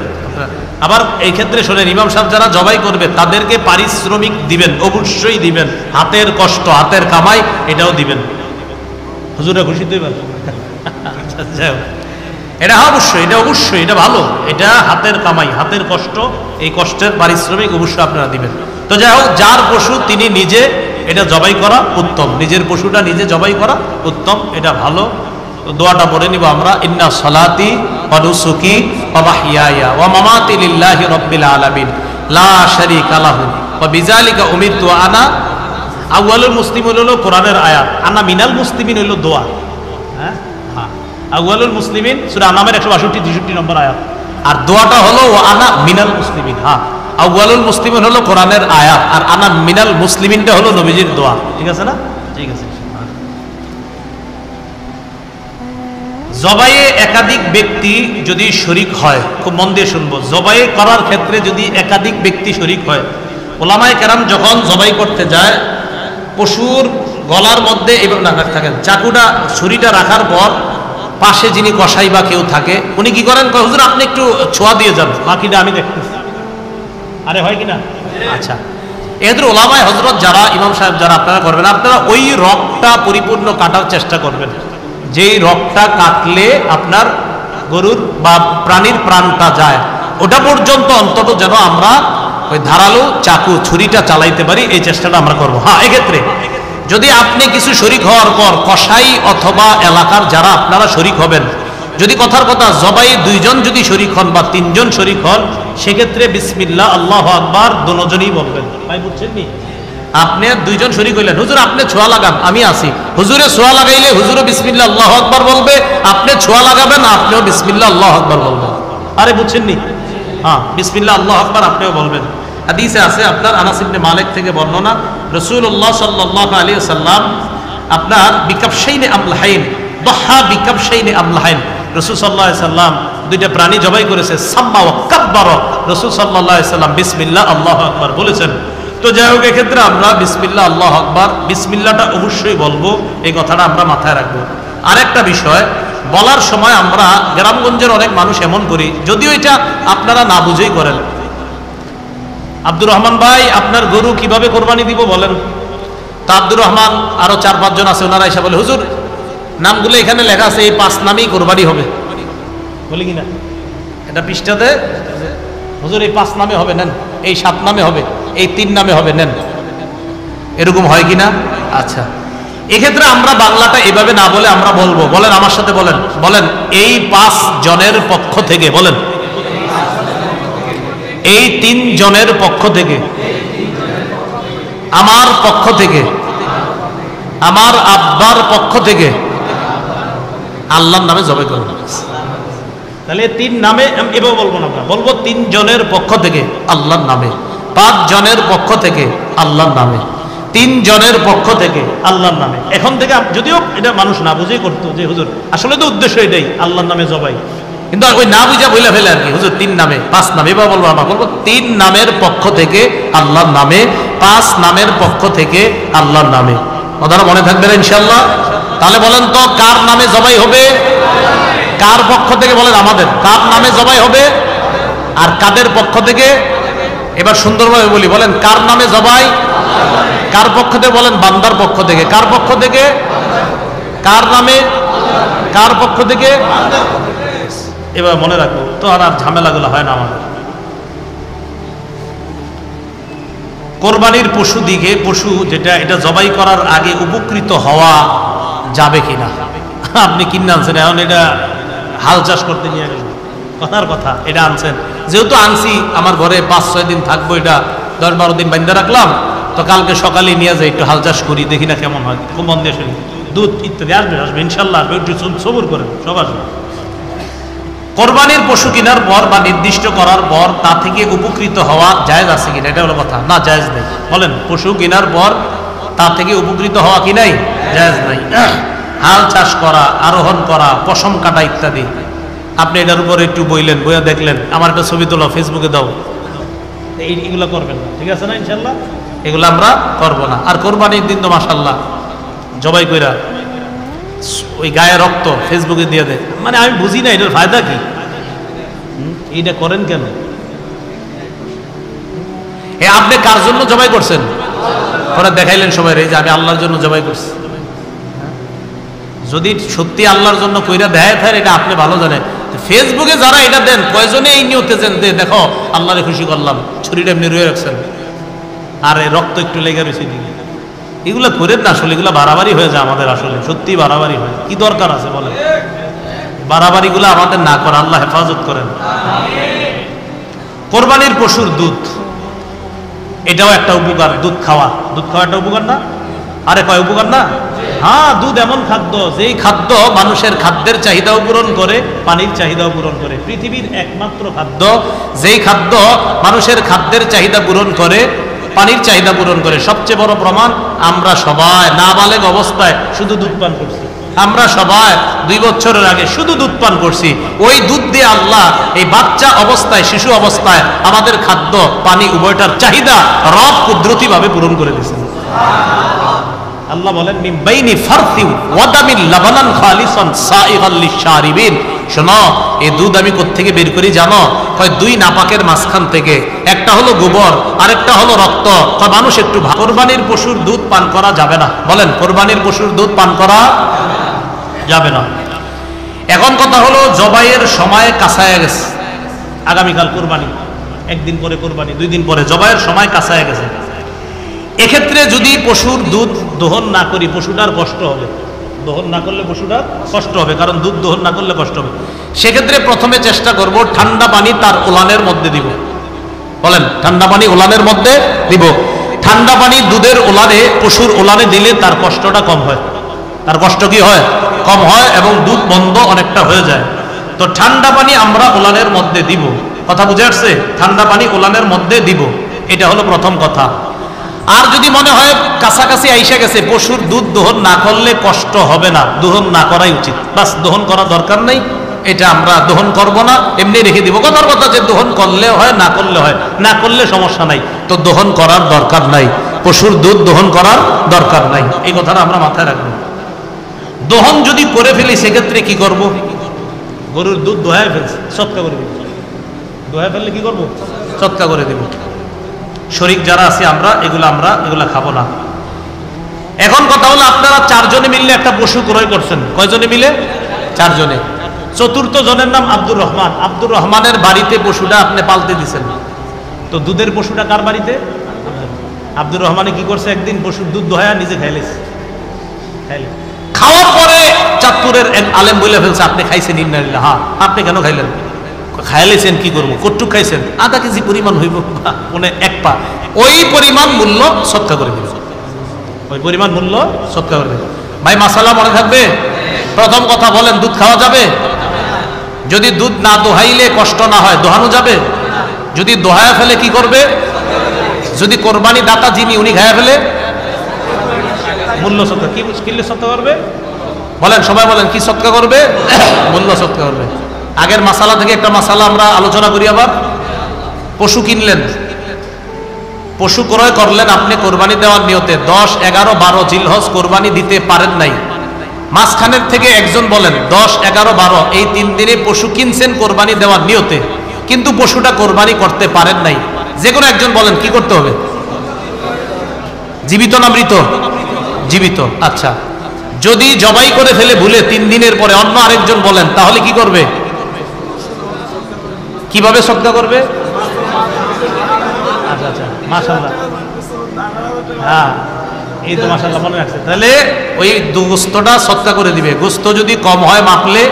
আবার এই ক্ষেত্রে শোনেন, ইমাম সাহেব যারা জবাই করবে তাদেরকে পারিশ্রমিক দিবেন, অবশ্যই দিবেন, হাতের কষ্ট, হাতের কামাই এটাও দিবেন। হুজুরা খুশি তো এটা অবশ্যই, এটা অবশ্যই, এটা ভালো, এটা হাতের কামাই, হাতের কষ্ট, এই কষ্টের পারিশ্রমিক অবশ্যই আপনারা দিবেন। তো যাই হোক, যার পশু তিনি নিজে এটা জবাই করা উত্তম, নিজের পশুটা নিজে জবাই করা উত্তম, এটা ভালো। দোয়াটা পড়ে নিব আমরা, ইন্না সালাতি ওয়া নুসুকি ওয়া মাহইয়ায়া ওয়া মামাতি লিল্লাহি রাব্বিল আলামিন লা শারীকা লাহু ওয়া বিযালিকা উমিরতু আনা আউয়ালুল মুসলিমিন, হলো কোরআনের আয়াত, আনা মিনাল মুসলিমিন হলো দোয়া। হ্যাঁ, আউয়ালুল মুসলিমিন সূরা আনামের 162-63 নম্বর আয়াত, আর দোয়াটা হলো ওয়া আনা মিনাল মুসলিমিন। হ্যাঁ, আউয়ালুল মুসলিমিন হলো কোরআনের আয়াত, আর আনা মিনাল মুসলিমিনটা হলো নবীজির দোয়া। ঠিক আছে না? ঠিক আছে। জবাইয়ে একাধিক ব্যক্তি যদি শরীক হয়, খুব মন দিয়ে শুনবো, জবাই করার ক্ষেত্রে যদি একাধিক ব্যক্তি শরীক হয়, ওলামায়ে কেরাম যখন জবাই করতে যায়, পশুর গলার মধ্যে এইভাবে না থাকেন, চাকুটা ছুরিটা রাখার পর পাশে যিনি কসাই বা কেউ থাকে, উনি কি করেন, হুজুর আপনি একটু ছোঁয়া দিয়ে যান, বাকিটা আমি দেখতেছি। আরে হয় কিনা? আচ্ছা, এদের ওলামায়ে হযরত যারা, ইমাম সাহেব যারা আপনারা করবেন, আপনারা ওই রগটা পরিপূর্ণ কাটার চেষ্টা করবেন, যেই রগটা কাটলে আপনার গরুর বা প্রাণীর প্রাণটা যায়, ওটা পর্যন্ত অন্তত যেন আমরা ওই ধারালো চাকু ছুরিটা চালাইতে পারি, এই চেষ্টাটা আমরা করব। হ্যাঁ, এক্ষেত্রে যদি আপনি কিছু শরীক হওয়ার পর কসাই অথবা এলাকার যারা আপনারা শরীক হবেন, যদি কথার কথা জবাই 2 জন যদি শরীক হন বা 3 জন শরীক হন, সেক্ষেত্রে বিসমিল্লাহ আল্লাহু আকবার দুজনই বলবেন। ভাই বুঝছেন নি? আপনি 2 জন শরীক হইলেন, হুজুর আপনি ছোঁয়া লাগান, আমি আসি, হুজুরে ছোঁয়া লাগাইলে হুজুরে বিসমিল্লাহ আল্লাহু আকবার বলবে, আপনি ছোঁয়া লাগাবেন, আপনিও বিসমিল্লাহ আল্লাহু আকবার বলবেন। আরে বুঝছেন নি? হ্যাঁ, বিসমিল্লাহ আল্লাহু আকবার আপনিও বলবেন। হাদিসে আছে আপনার আনাস ইবনে মালিক থেকে বর্ণনা, রাসূলুল্লাহ সাল্লাল্লাহু আলাইহি ওয়াসাল্লাম আপনার বিকাবশাইনে আমলাহাইন, দহা বিকাবশাইনে আমলাহাইন, রাসূল সাল্লাল্লাহু আলাইহি ওয়াসাল্লাম 2টা প্রাণী জবাই করেছে, সাম্মা ওয়া কাব্বারা, রাসূল সাল্লাল্লাহু আলাইহি ওয়াসাল্লাম বিসমিল্লাহ আল্লাহু আকবার বলেছেন। তো যাই হোক, এক্ষেত্রে আমরা বিসমিল্লাহ আল্লাহু আকবার, বিসমিল্লাহটা অবশ্যই বলবো, এই কথাটা আমরা মাথায় রাখবো। আরেকটা বিষয়, বলার সময় আমরা গ্রামগঞ্জের অনেক মানুষ এমন করি, যদিও এটা আপনারা না বুঝেই করেন, আব্দুর রহমান ভাই আপনার গরু কিভাবে কোরবানি দিব বলেন। তা আব্দুর রহমান আরো 4-5 জন আছে, ওনারা এসে বলে, হুজুর নামগুলো এখানে লেখা আছে, এই 5 নামেই কোরবানি হবে, বলি কিনা এটা পৃষ্ঠাতে, হুজুর এই 5 নামে হবে, নেন, এই 7 নামে হবে, এই 3 নামে হবে, নেন, এরকম হয় কিনা? আচ্ছা, এক্ষেত্রে আমরা বাংলাটা এভাবে না বলে আমরা বলবো, বলেন আমার সাথে বলেন, বলেন এই 5 জনের পক্ষ থেকে, বলেন এই 3 জনের পক্ষ থেকে, আমার পক্ষ থেকে, আমার আব্বার পক্ষ থেকে আল্লাহর নামে জবাই করব। তাহলে 3 নামে এভাবে বলবো না, আমরা বলবো 3 জনের পক্ষ থেকে আল্লাহর নামে, 5 জনের পক্ষ থেকে আল্লাহর নামে, 3 জনের পক্ষ থেকে আল্লাহর নামে। এখন থেকে যদিও এটা মানুষ না বুঝেই করতো যে হুজুর আসলে তো উদ্দেশ্য এটাই আল্লাহর নামে জবাই, কিন্তু ওই না বুঝা বইলা ফেলে আর কি, হুজুর 3 নামে 5 নামে এবার বলবো, আমরা বলবো 3 নামের পক্ষ থেকে আল্লাহর নামে, 5 নামের পক্ষ থেকে আল্লাহর নামে। কথাটা মনে থাকবে না ইনশাআল্লাহ? তাহলে বলেন তো কার নামে জবাই হবে? কার পক্ষ থেকে? বলেন আমাদের। কার নামে জবাই হবে আর কাদের পক্ষ থেকে? এবার সুন্দরভাবে বলি, বলেন কার নামে জবাই? কার পক্ষ থেকে? বলেন বান্দার পক্ষ থেকে। কার পক্ষ থেকে? কার নামে? কার পক্ষ থেকে? এবার মনে রাখবো, তো আর ঝামেলাগুলো হয় না আমাদের। কোরবানির পশু দিকে, পশু যেটা, এটা জবাই করার আগে উপকৃত হওয়া যাবে কিনা? আপনি কিনে আনছেন, এখন এটা হাল চাষ করতে নিয়ে গেলেন, কথার কথা এটা আনছেন, যেহেতু আনছি আমার ঘরে 5-6 দিন থাকবো, এটা 10-12 দিন বান্ধা রাখলাম, তো কালকে সকালে নিয়ে যাই একটু হাল চাষ করি, দেখি না কেমন হয়। খুব মন দিয়ে শুনি, দুধ ইত্যাদি আসবে, আসবে ইনশাল্লাহ আসবে, একটু সবুর করেন, সব আসবে। কোরবানির পশু কেনার পর বা নির্দিষ্ট করার পর তা থেকে উপকৃত হওয়া জায়েজ আছে কিনা, এটা হলো কথা। না, জায়েজ নেই। বলেন পশু কেনার পর তা থেকে উপকৃত হওয়া কি নাই? জায়েজ নাই। হাল চাষ করা, আরোহণ করা, পশম কাটা ইত্যাদি, আপনি এটার উপর একটু বইলেন, বইয়া দেখলেন, আমার একটা ছবি তোলো, ফেসবুকে দাও, এইগুলো করবেন না, ঠিক আছে না ইনশাল্লাহ? এগুলো আমরা করবো না। আর কোরবানির দিন তো মাশাআল্লাহ জবাই কইরা ওই গায়ে রক্ত ফেসবুকে দিয়ে দেয়, মানে আমি বুঝি না এটার ফায়দা কি, এইটা করেন কেন? আপনি কার জন্য জবাই করছেন? পরে দেখাইলেন সবাই যে আমি আল্লাহর জন্য জবাই করছি। যদি সত্যি আল্লাহর জন্য কইরা দেয় ফের, এটা আপনি ভালো জানেন। ফেসবুকে যারা এটা দেন, কয়জনে এই নিয়তে দেন, দেখো আল্লাহরে খুশি করলাম, ছুরিটা এমনি রয়ে রাখছেন আর এই রক্ত একটু লেগে রয়েছে দিকে, এগুলো করেন না। আসলে এগুলো বাড়াবাড়ি হয়ে যায় আমাদের, আসলে সত্যি বাড়াবাড়ি হয়। কি দরকার আছে বলেন? বাড়াবাড়িগুলো আমাদের না করা, আল্লাহ হেফাজত করেন। কোরবানির পশুর দুধ, এটাও একটা উপকার। দুধ খাওয়া, দুধ খাওয়া একটা উপকার না? আরে কয় উপকার না? হ্যাঁ, দুধ এমন খাদ্য, যেই খাদ্য মানুষের খাদ্যের চাহিদাও পূরণ করে, পানির চাহিদাও পূরণ করে। পৃথিবীর একমাত্র খাদ্য যেই খাদ্য মানুষের খাদ্যের চাহিদা পূরণ করে, পানির চাহিদা পূরণ করে। সবচেয়ে বড় প্রমাণ, আমরা সবাই নাবালেগ অবস্থায় শুধু দুধ পান করছি। আমরা সবাই 2 বছরের আগে শুধু দুধ পান করছি। ওই দুধ দিয়ে আল্লাহ এই বাচ্চা অবস্থায়, শিশু অবস্থায় আমাদের খাদ্য পানি উভয়টার চাহিদা রব কুদরতিভাবে পূরণ করে দিয়েছেন। আল্লাহ বলেন মিন বাইনি ফারতি ওয়া দামিন লাবানান খালিসান সাইগাল লিশারিবিন। শোনো, এই দুধ আমি কোত্থেকে বের করি জানো? কয় 2 নাপাকের মাঝখান থেকে, একটা হলো গোবর, আরেকটা হলো রক্ত। কয় মানুষ একটু কোরবানির পশুর দুধ পান করা যাবে না। বলেন কোরবানির পশুর দুধ পান করা যাবে না। এখন কথা হলো, জবাইয়ের সময় কাছায় গেছে, আগামীকাল কোরবানি, 1 দিন পরে কোরবানি, 2 দিন পরে জবাইয়ের সময় কাছায় গেছে। এক্ষেত্রে যদি পশুর দুধ দহন না করি, পশুটার কষ্ট হবে। দহন না করলে পশুটার কষ্ট হবে, কারণ দুধ দহন না করলে কষ্ট হবে। সেক্ষেত্রে প্রথমে চেষ্টা করব ঠান্ডা পানি তার ওলানের মধ্যে দিব। বলেন ঠান্ডা পানি ওলানের মধ্যে দিব। ঠান্ডা পানি দুধের ওলানে, পশুর ওলানে দিলে তার কষ্টটা কম হয়। তার কষ্ট কি হয়? কম হয়, এবং দুধ বন্ধ অনেকটা হয়ে যায়। তো ঠান্ডা পানি আমরা ওলানের মধ্যে দিব। কথা বুঝে আসছে? ঠান্ডা পানি ওলানের মধ্যে দিব, এটা হলো প্রথম কথা। আর যদি মনে হয় কাছাকাছি আইসা গেছে, পশুর দুধ দহন না করলে কষ্ট হবে না, দহন না করাই উচিত, বাস দহন করা দরকার নেই, এটা আমরা দহন করব না, এমনি রেখে দিব। কথার কথা যে দহন করলে হয়, না করলে হয়, না করলে সমস্যা নাই, তো দহন করার দরকার নাই, পশুর দুধ দহন করার দরকার নাই, এই কথাটা আমরা মাথায় রাখবো। দহন যদি করে ফেলি, সেক্ষেত্রে কি করব? গরুর দুধ দোহায় ফেলছি, সৎকা করে দিব। দোহায় ফেললে কি করব? সৎকা করে দিব। শরীক যারা আছে আমরা এগুলা খাবো না। এখন কথা হলো, আপনারা 4 জনে মিললে একটা পশু ক্রয় করছেন। কয়জনে মিলে? 4 জনে। চতুর্থ জনের নাম আব্দুর রহমান। আব্দুর রহমানের বাড়িতে পশুটা আপনি পালতে দিচ্ছেন। তো দুধের পশুটা কার বাড়িতে? আব্দুর রহমানে কি করছে, একদিন পশুর দুধ দোহায়া নিজে খাইলেছে। খাইলেন। খাওয়ার পরে চাঁদপুরের এক আলেম বলে ফেলছে আপনি খাইছেন ইন্নালিল্লাহ। হ্যাঁ, আপনি কেন খাইলেন? খাইলেছেন কি করবো, কটুক খাইছেন? আধা কেজি পরিমাণ হইব, মানে এক পা, ওই পরিমাণ মূল্য সৎকা করে দিবেন, ওই পরিমাণ মূল্য সৎকা করে দিবেন। ভাই মাসালা মনে থাকবে? প্রথম কথা বলেন, দুধ খাওয়া যাবে? যদি দুধ না দোহাইলে কষ্ট না হয় দোহানো যাবে? যদি দোহায়া ফেলে কি করবে? যদি কোরবানি দাতা যিনি উনি খায়া ফেলে মূল্য সৎকা, কি কিনলে সৎকা করবে? বলেন সবাই বলেন, কি সৎকা করবে? মূল্য সৎকা করবে। আগের মাসালা থেকে একটা মাসালা আমরা আলোচনা করি আবার। পশু কিনলেন, পশু ক্রয় করলেন আপনি কোরবানি দেওয়ার নিয়তে, 10, 11, 12 জিলহজ কোরবানি দিতে পারেন নাই। মাঝখানের থেকে একজন বলেন 10, 11, 12 এই 3 দিনে পশু কিনছেন কোরবানি দেওয়ার নিয়তে, কিন্তু পশুটা কোরবানি করতে পারেন নাই। যে কোনো একজন বলেন কি করতে হবে? জীবিত না মৃত? জীবিত। আচ্ছা, যদি জবাই করে ফেলে ভুলে 3 দিনের পরে অন্য আরেকজন বলেন, তাহলে কি করবে? কিভাবে সদকা করবে? আচ্ছা আচ্ছা, মাশাআল্লাহ, হ্যাঁ এই তো মাশাআল্লাহ মনে রাখছে। তাহলে ওই গোস্তটা সদকা করে দিবে। গোস্ত যদি কম হয় মাপলে,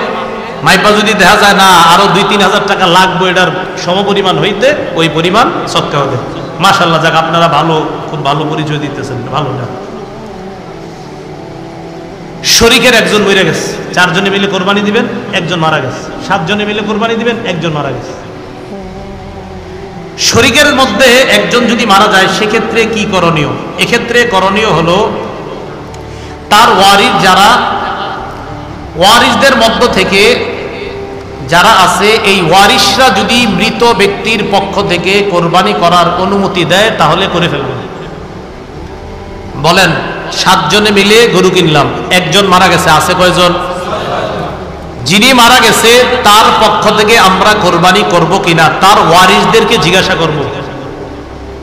মাইপা যদি দেখা যায় না আরো 2-3 হাজার টাকা লাগবে এটার সমপরিমাণ হইতে, ওই পরিমাণ সদকা হবে। মাশাআল্লাহ, যাক আপনারা ভালো, খুব ভালো পরিচয় দিতেছেন, ভালো না। শরীকের একজন মরে গেছে, 4 জনে মিলে কোরবানি দিবেন, একজন মারা গেছে। 7 জনে মিলে কোরবানি দিবেন, একজন মারা গেছে। শরীকের মধ্যে একজন যদি মারা যায় সেক্ষেত্রে কি করণীয়? এক্ষেত্রে করণীয় হলো তার ওয়ারিস যারা, ওয়ারিসদের মধ্য থেকে যারা আছে এই ওয়ারিসরা যদি মৃত ব্যক্তির পক্ষ থেকে কোরবানি করার অনুমতি দেয় তাহলে করে ফেলবেন। বলেন 7 জনে মিলে গরু কিনলাম, একজন মারা গেছে, আছে কয়জন? যিনি মারা গেছে তার পক্ষ থেকে আমরা কোরবানি করব কিনা তার ওয়ারিসদেরকে জিজ্ঞাসা করব।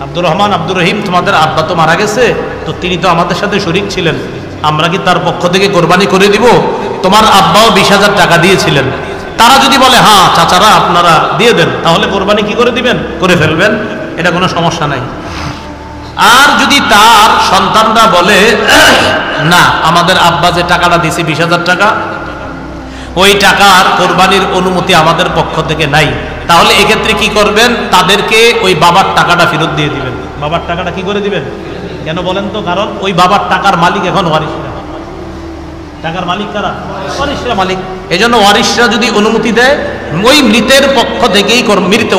আব্দুর রহমান, আব্দুর রহিম, তোমাদের আব্বা তো মারা গেছে, তো তিনি তো আমাদের সাথে শরীক ছিলেন, আমরা কি তার পক্ষ থেকে কোরবানি করে দিব? তোমার আব্বাও 20,000 টাকা দিয়েছিলেন। তারা যদি বলে হ্যাঁ চাচারা আপনারা দিয়ে দেন, তাহলে কোরবানি কি করে দিবেন? করে ফেলবেন, এটা কোনো সমস্যা নাই। আর যদি তার সন্তানরা বলে না আমাদের আব্বা যে টাকাটা দিয়েছে 20,000 টাকা, ওই টাকার কোরবানির অনুমতি আমাদের পক্ষ থেকে নাই, তাহলে এক্ষেত্রে কি করবেন? তাদেরকে ওই বাবার টাকাটা ফেরত দিয়ে দিবেন। বাবার টাকাটা কি করে দিবেন? কেন বলেন তো? কারণ ওই বাবার টাকার মালিক এখন ওয়ারিসরা। টাকার মালিক কারা? ওয়ারিসরা মালিক। এজন্য ওয়ারিসরা যদি অনুমতি দেয় ওই মৃতের পক্ষ থেকেই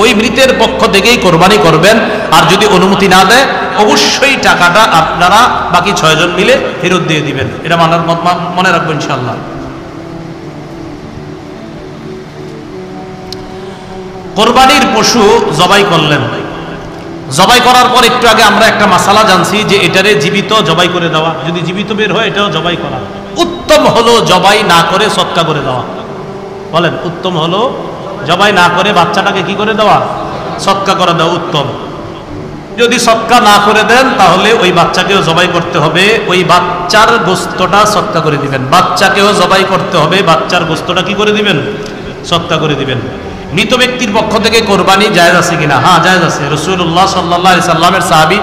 ওই মৃতের পক্ষ থেকেই কোরবানি করবেন। আর যদি অনুমতি না দেয় অবশ্যই টাকাটা আপনারা বাকি 6 জন মিলে ফেরত দিয়ে দিবেন। এটা মনে রাখবেন ইনশাআল্লাহ। কোরবানির পশু জবাই করলেন, জবাই করার পর একটু আগে আমরা একটা মাসালা জানছি যে এটারে জীবিত জবাই করে দেওয়া, যদি জীবিত বের হয় এটাও জবাই করা। উত্তম হলো জবাই না করে সৎকা করে দেওয়া। বলেন উত্তম হলো জবাই না করে বাচ্চাটাকে কি করে দেওয়া? সৎকা করে দেওয়া উত্তম। যদি সৎকা না করে দেন তাহলে ওই বাচ্চাকেও জবাই করতে হবে, ওই বাচ্চার গোস্তটা সৎকা করে দিবেন। বাচ্চাকেও জবাই করতে হবে, বাচ্চার গোস্তটা কি করে দিবেন? সৎকা করে দিবেন। মৃত ব্যক্তির পক্ষ থেকে কোরবানি জায়েজ আছে কিনা? হ্যাঁ জায়েজ আছে। রাসূলুল্লাহ সাল্লাল্লাহু আলাইহি সাল্লামের সাহাবী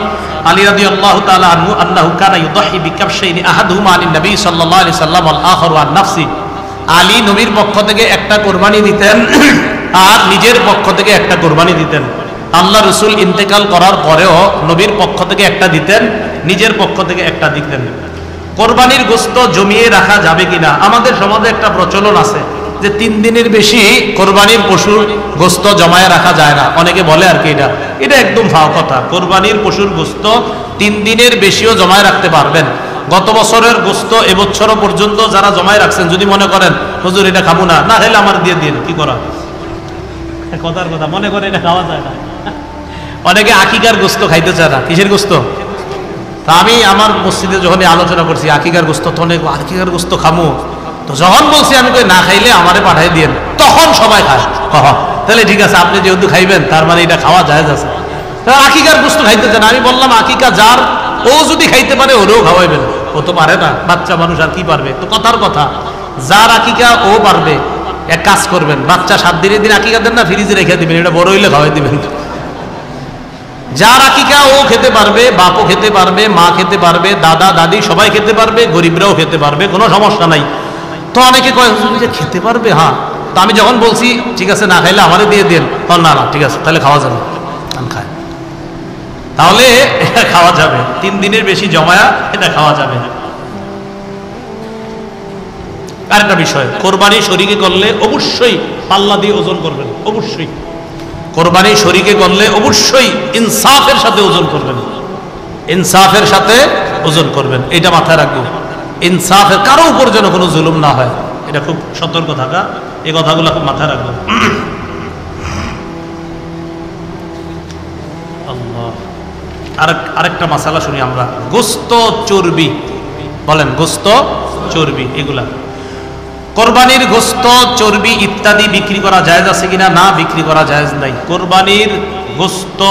আলী রাদিয়াল্লাহু তাআলা আনহু আন্নাহু কানা ইউদাহি বিকাবশাইনি আহাদুহুমা আনিন নবী সাল্লাল্লাহু আলাইহি সাল্লাম ওয়াল আখারু আন নাফসি। আলী নবীর পক্ষ থেকে একটা কোরবানি দিতেন আর নিজের পক্ষ থেকে একটা কোরবানি দিতেন। আল্লাহ রাসূল ইন্তেকাল করার পরেও নবীর পক্ষ থেকে একটা দিতেন, নিজের পক্ষ থেকে একটা দিতেন। কোরবানির গোশত জমিয়ে রাখা যাবে কিনা? আমাদের সমাজে একটা প্রচলন আছে যে 3 দিনের বেশি কোরবানির পশুর গোশত জমায়ে রাখা যায় না। অনেকে বলে আর কি, এটা একদম ফাও কথা। কোরবানির পশুর গোশত 3 দিনের বেশিও জমায়ে রাখতে পারবেন। গত বছরের গোশত এবছরও পর্যন্ত যারা জমায়ে রাখছেন, যদি মনে করেন হুজুর এটা খাবো না, না হলে আমার দিয়ে দিন, কি করা? কথার কথা, মনে করে এটা খাওয়া যায় না। অনেকে আকিকার গোশত খাইতে চায় না। কিসের গোশত? তা আমি আমার মসজিদে যখন আলোচনা করছি আকিকার গোশত, তো অনেক আকিকার গোশত খামো, তো যখন বলছি আমি কই না খাইলে আমারে পাঠাই দিয়েন, তখন সবাই খায়। তাহলে ঠিক আছে, আপনি যেহেতু খাইবেন তার মানে এটা খাওয়া জায়েজ আছে। আকিকার গোশত খাইতে চান, আমি বললাম আকিকা যার, ও যদি খাইতে পারে ওরেও খাওয়াইবেন। ও তো পারে না, বাচ্চা মানুষ আর কি পারবে? তো কথার কথা, যার আকিকা ও পারবে। এক কাজ করবেন, বাচ্চা 7 দিনের দিন আকিকা দেন না, ফ্রিজে রেখে দিবেন, এটা বড় হইলে খাওয়াই দিবেন। যার আকিকা ও খেতে পারবে, বাপও খেতে পারবে, মা খেতে পারবে, দাদা দাদি সবাই খেতে পারবে, গরিবরাও খেতে পারবে, কোনো সমস্যা নাই। তো অনেকে কয় হুজুর যে খেতে পারবে, হ্যাঁ। তো আমি যখন বলছি ঠিক আছে না খাইলে আমারে দিয়ে দেন, তখন না না ঠিক আছে তাহলে খাওয়া যাবে, আমি খাই, তাহলে এটা খাওয়া যাবে, 3 দিনের বেশি জমায়া এটা খাওয়া যাবে। আরেকটা বিষয়, কোরবানি শরীকে করলে অবশ্যই পাল্লা দিয়ে ওজন করবেন, অবশ্যই কোরবানি শরীকে করলে অবশ্যই ইনসাফের সাথে ওজন করবেন, ইনসাফের সাথে ওজন করবেন, এটা মাথায় রাখবেন। ইনসাফের কারো উপর যেন কোনো জুলুম না হয়, এটা খুব সতর্ক থাকা, এই কথাগুলো খুব মাথায় রাখবেন। আল্লাহ, আরেকটা মাসালা শুনি আমরা, গোস্ত চর্বি, বলেন গোস্ত চর্বি, এগুলা কোরবানির গোস্ত চর্বি ইত্যাদি বিক্রি করা জায়েজ আছে কিনা? না, বিক্রি করা জায়েজ নাই। কোরবানির গোস্ত